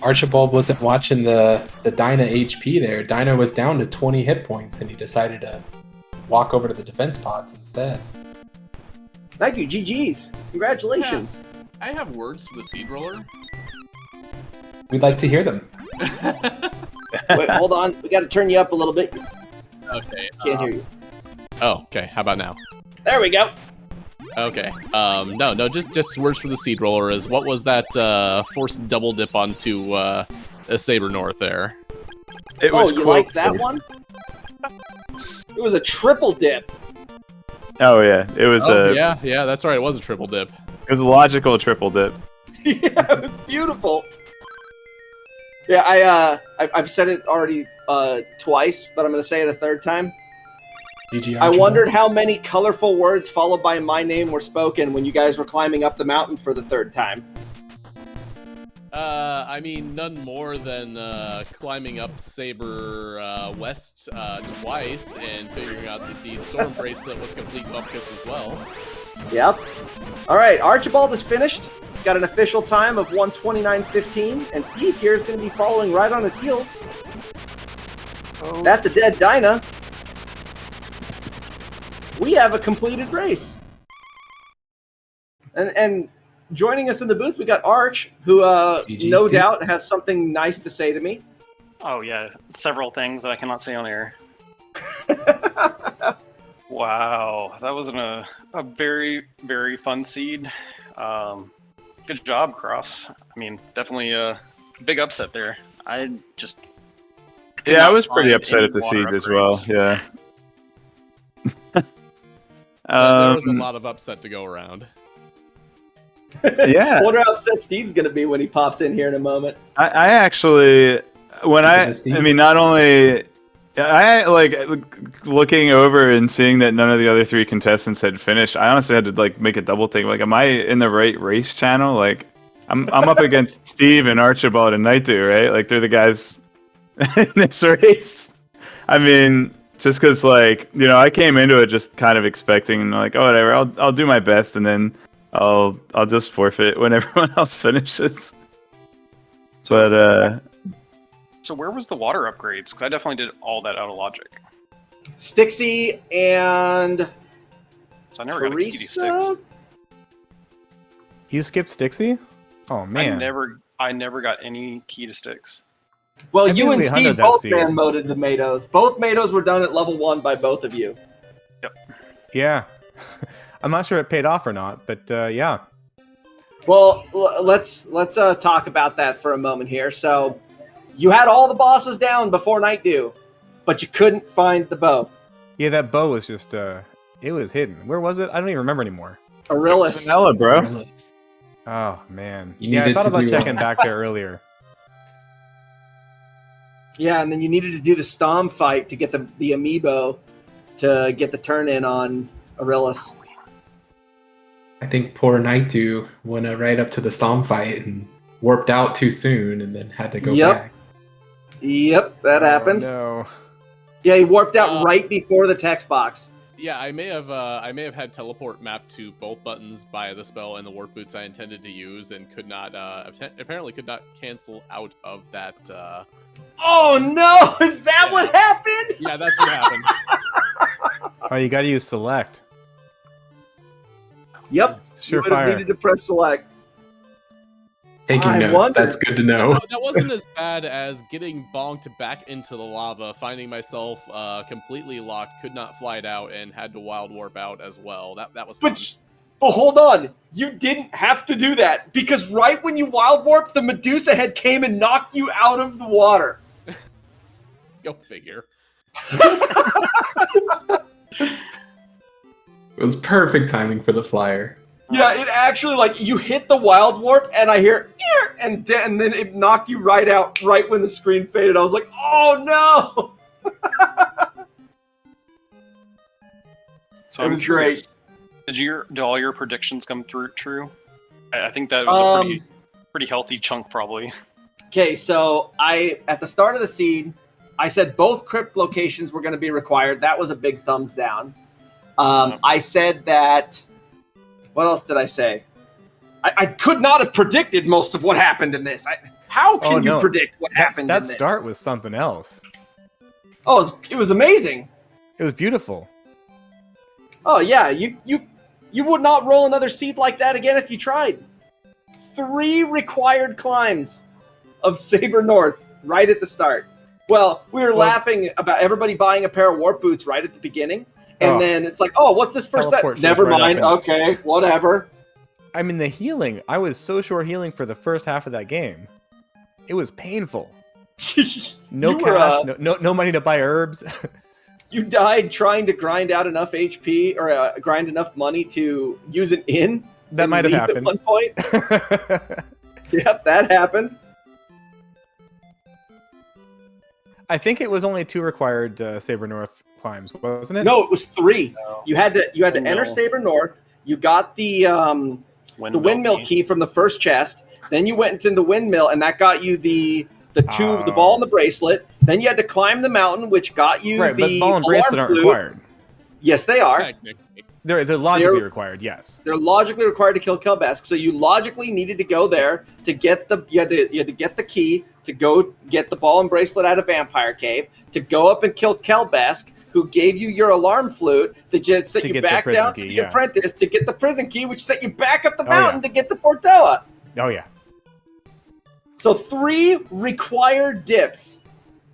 Archibald wasn't watching the Dinah HP there. Dinah was down to 20 hit points, and he decided to walk over to the defense pots instead. Thank you, GG's. Congratulations. I have words for the seed roller. We'd like to hear them. Wait, hold on. We got to turn you up a little bit. Okay. Can't hear you. Oh, okay. How about now? There we go. Okay. No, just words for the seed roller is what was that forced double dip onto a Saber North there? it was you like that one? It was a triple dip. Oh yeah, it was Yeah, that's right. It was a triple dip. It was a logical triple dip. Yeah, it was beautiful. Yeah, I've said it already twice, but I'm going to say it a third time. GG I Archibald. wondered how many colorful words followed by my name were spoken when you guys were climbing up the mountain for the third time. I mean, none more than climbing up Saber West twice and figuring out that the Storm Bracelet was complete bupkis as well. Yep. All right, Archibald is finished. He's got an official time of 1:29.15, and Steve here is going to be following right on his heels. Oh. That's a dead Dinah. We have a completed race. And joining us in the booth, we got Arch, who GG, no Steve. doubt has something nice to say to me. Oh yeah, several things that I cannot say on air. Wow, that was a very, very fun seed. Good job, Cross. I mean, definitely a big upset there. I just Yeah, I was pretty find upset any at the water seed as well. upgrades. Yeah. There was a lot of upset to go around. Yeah. I wonder how upset Steve's going to be when he pops in here in a moment. I actually, when I mean, not only, I like looking over and seeing that none of the other 3 contestants had finished. I honestly had to like make a double take. Like, am I in the right race channel? Like, I'm up against Steve and Archibald and Nightdew, right? Like, they're the guys in this race. I mean, just because, like, you know, I came into it just kind of expecting, like, oh, whatever, I'll do my best, and then I'll just forfeit when everyone else finishes. But So where was the water upgrades? Because I definitely did all that out of logic. Stixie and So I never got a key to stick. Teresa? You skipped Stixie? Oh man. I never got any key to sticks. Well, I you and basically Steve hunted that both seed. man moded the Mados. Both Mados were done at level 1 by both of you. Yeah. I'm not sure it paid off or not, but yeah. Well, let's talk about that for a moment here. So, you had all the bosses down before Nightdew, but you couldn't find the bow. Yeah, that bow was just it was hidden. Where was it? I don't even remember anymore. Arillis. vanilla, bro. Oh man. You Yeah, I needed thought to about do checking back there earlier. Yeah, and then you needed to do the Stom fight to get the amiibo to get the turn in on Arillis. I think poor Nightdew went right up to the Stom fight and warped out too soon and then had to go Yep. back. Yep, that happened. No. Yeah, he warped out right before the text box. Yeah, I may have had teleport mapped to both buttons by the spell and the warp boots I intended to use, and could not apparently could not cancel out of that. Oh no! Is that what happened? Yeah, that's what happened. Oh, you got to use select. Yep. You would have Surefire. needed to press select. Taking I notes, wondered. that's good to know. That wasn't as bad as getting bonked back into the lava, finding myself completely locked, could not fly it out, and had to wild warp out as well. That was fun. But hold on, you didn't have to do that, because right when you wild warped, the Medusa head came and knocked you out of the water. Go figure. It was perfect timing for the flyer. Yeah, it actually, like, you hit the wild warp, and I hear, "Ear," and then it knocked you right out right when the screen faded. I was like, oh no! So It I'm was curious. Did all your predictions come through true? I think that was a pretty healthy chunk, probably. Okay, so at the start of the seed, I said both crypt locations were going to be required. That was a big thumbs down. I said that. What else did I say? I could not have predicted most of what happened in this. How can you predict what happened in this? That start was something else. Oh, it was amazing. It was beautiful. Oh yeah, you would not roll another seed like that again if you tried. 3 required climbs of Saber North right at the start. Well, we were laughing about everybody buying a pair of warp boots right at the beginning, and then it's like, oh, what's this first step? Never mind. Okay, whatever. I mean, the healing. I was so short healing for the first half of that game. It was painful. No cash, no money to buy herbs. You died trying to grind out enough HP or grind enough money to use an inn. That might have happened at one point. Yep, that happened. I think it was only 2 required Saber North climbs, wasn't it? No, it was 3. No. You had to enter Saber North. You got the windmill key from the first chest. Then you went into the windmill, and that got you the ball and the bracelet. Then you had to climb the mountain, which got you but the ball and bracelet aren't required. Yes, they are. They're logically required. Yes, they're logically required to kill Kelbesk. So you logically needed to go there to get you had to get the key to go get the ball and bracelet out of Vampire Cave to go up and kill Kelbesk, who gave you your alarm flute that just set you back down to the apprentice to get the prison key, which set you back up the mountain to get the Portoa. Oh yeah. So 3 required dips,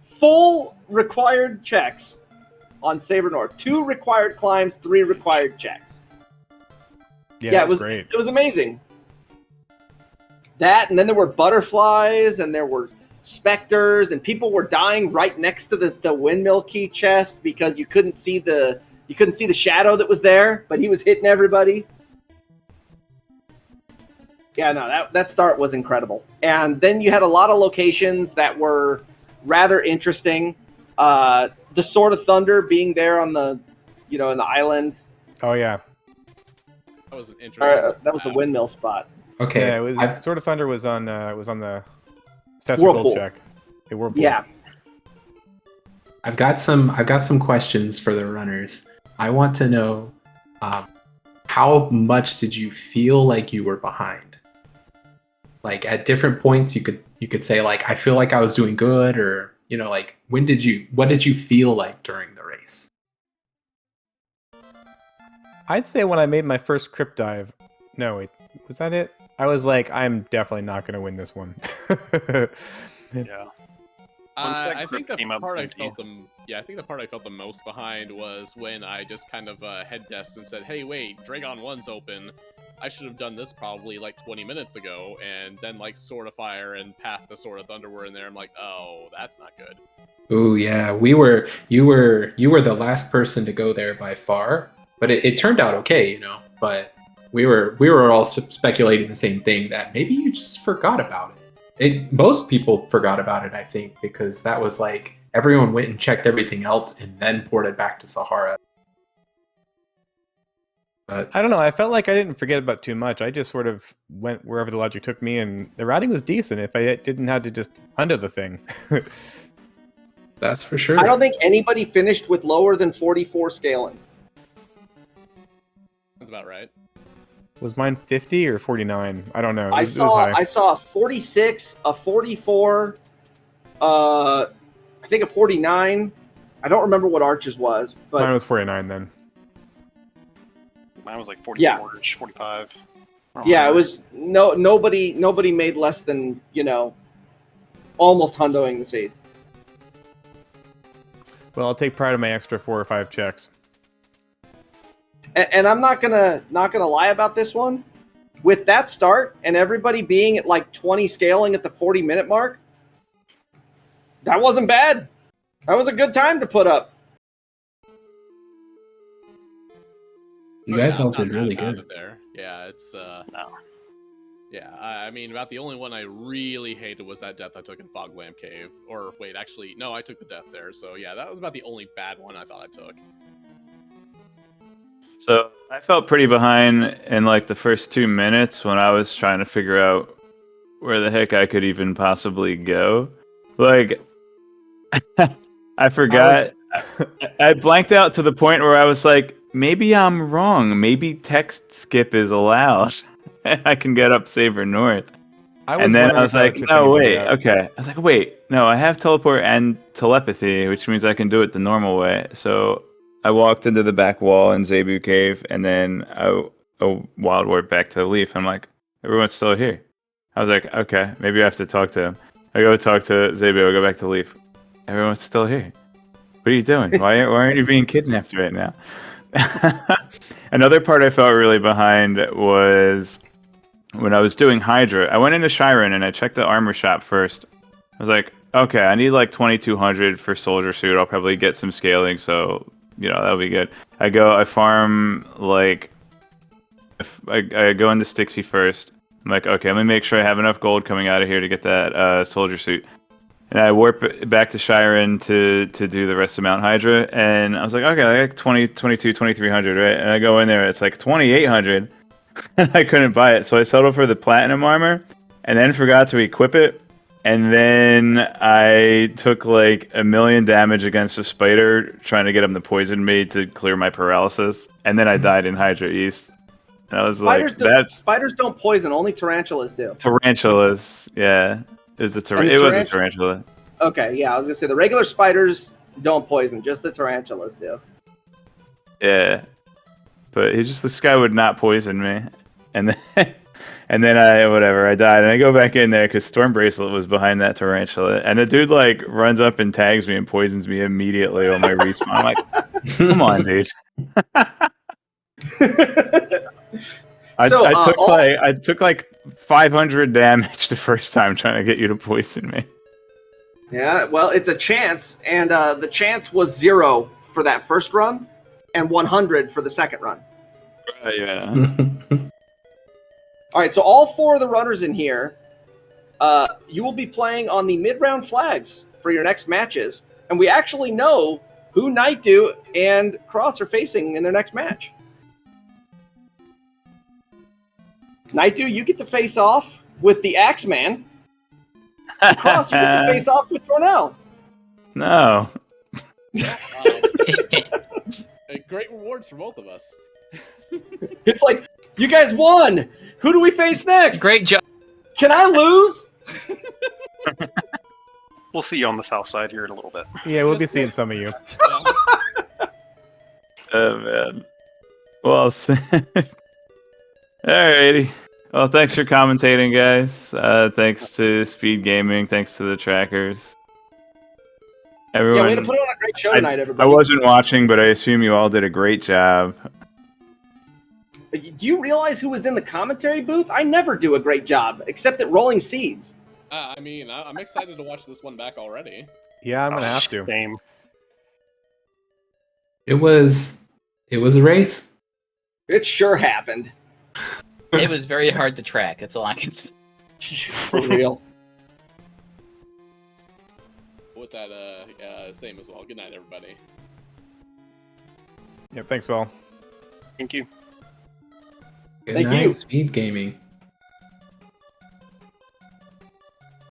full required checks on Saber North. 2 required climbs, 3 required checks. Yeah, it was great. It was amazing. That, and then there were butterflies, and there were specters, and people were dying right next to the windmill key chest because you couldn't see the shadow that was there, but he was hitting everybody. Yeah, no, that start was incredible. And then you had a lot of locations that were rather interesting. The Sword of Thunder being there on the, in the island. Oh yeah. That was an interesting. That was the windmill spot. Okay. Yeah, it was. Sword of Thunder was on the statue gold check. Hey, Whirlpool. Yeah. I've got some questions for the runners. I want to know how much did you feel like you were behind? Like at different points, you could say like I feel like I was doing good, or like what did you feel like during the race? I'd say when I made my first crypt dive. No, wait, was that it? I was like, I'm definitely not going to win this one. Yeah. I think the part I felt the most behind was when I just kind of head guessed and said, "Hey, wait, Dragon 1's open. I should have done this probably like 20 minutes ago." And then like Sword of Fire and Path to Sword of Thunder were in there. I'm like, "Oh, that's not good." Oh yeah, you were the last person to go there by far, but it turned out okay, But we were all speculating the same thing, that maybe you just forgot about it. Most people forgot about it, I think, because that was like everyone went and checked everything else and then ported back to Sahara. But I don't know. I felt like I didn't forget about too much. I just sort of went wherever the logic took me, and the routing was decent if I didn't have to just undo the thing. That's for sure. I don't think anybody finished with lower than 44 scaling. That's about right. Was mine 50 or 49? I don't know. I saw a 46, a 44, I think a 49. I don't remember what Arch's was, but mine was 49 then. Mine was like 44, 45. Yeah, it was nobody made less than, almost hundoing the seed. Well, I'll take pride in my extra 4 or 5 checks. And I'm not gonna lie about this one. With that start and everybody being at like 20 scaling at the 40-minute mark, that wasn't bad. That was a good time to put up. You guys all did really good. There. Yeah, it's No. Yeah, I mean, about the only one I really hated was that death I took in Foglamp Cave. Or wait, actually, no, I took the death there. So yeah, that was about the only bad one I thought I took. So I felt pretty behind in like the first 2 minutes when I was trying to figure out where the heck I could even possibly go. Like, I forgot. I blanked out to the point where I was like, maybe I'm wrong. Maybe text skip is allowed. I can get up Saber North. And then I was like, no, wait, okay. I was like, wait, no, I have teleport and telepathy, which means I can do it the normal way. So I walked into the back wall in Zebu Cave, and then I wild warp back to the Leaf. I'm like, everyone's still here. I was like, okay, maybe I have to talk to him. I go talk to Zebu, I go back to Leaf. Everyone's still here. What are you doing? Why aren't you being kidnapped right now? Another part I felt really behind was when I was doing Hydra. I went into Shyren and I checked the armor shop first. I was like, okay, I need like 2200 for soldier suit. I'll probably get some scaling, so that'll be good. I farm like I go into Stixie first. I'm like, okay, let me make sure I have enough gold coming out of here to get that soldier suit. And I warp back to Shyren to do the rest of Mount Hydra. And I was like, okay, I got 2300, right? And I go in there, it's like 2800. And I couldn't buy it. So I settled for the platinum armor and then forgot to equip it. And then I took like 1 million damage against a spider trying to get him to poison me to clear my paralysis. And then I died in Hydra East. And I was spiders don't poison, only tarantulas do. Tarantulas, yeah. It was a tarantula. Okay, yeah, I was gonna say the regular spiders don't poison, just the tarantulas do. Yeah, but this guy would not poison me, and then I died, and I go back in there because Storm Bracelet was behind that tarantula, and the dude like runs up and tags me and poisons me immediately on my respawn. I'm like, come on, dude. I took like 500 damage the first time trying to get you to poison me. Yeah, well, it's a chance, and the chance was 0 for that first run, and 100 for the second run. Yeah. All right, so all 4 of the runners in here, you will be playing on the mid-round flags for your next matches, and we actually know who Nightdew and Cross are facing in their next match. Nightdew, you get to face off with the Axeman. Cross, you get to face off with Tornell. No. Great rewards for both of us. It's like, you guys won! Who do we face next? Great job. Can I lose? We'll see you on the south side here in a little bit. Yeah, we'll be seeing some of you. Oh, man. Well, alrighty. Well, thanks for commentating, guys. Thanks to Speed Gaming. Thanks to the trackers. Everyone, yeah, we had to put on a great show tonight, everybody. I wasn't watching, but I assume you all did a great job. Do you realize who was in the commentary booth? I never do a great job, except at rolling seeds. I mean, I'm excited to watch this one back already. Yeah, I'm gonna have to. Same. It was a race. It sure happened. It was very hard to track. That's all I can say. For real. With that, same as well. Good night, everybody. Yeah, thanks all. Thank you. Good Thank night, you. Speed Gaming.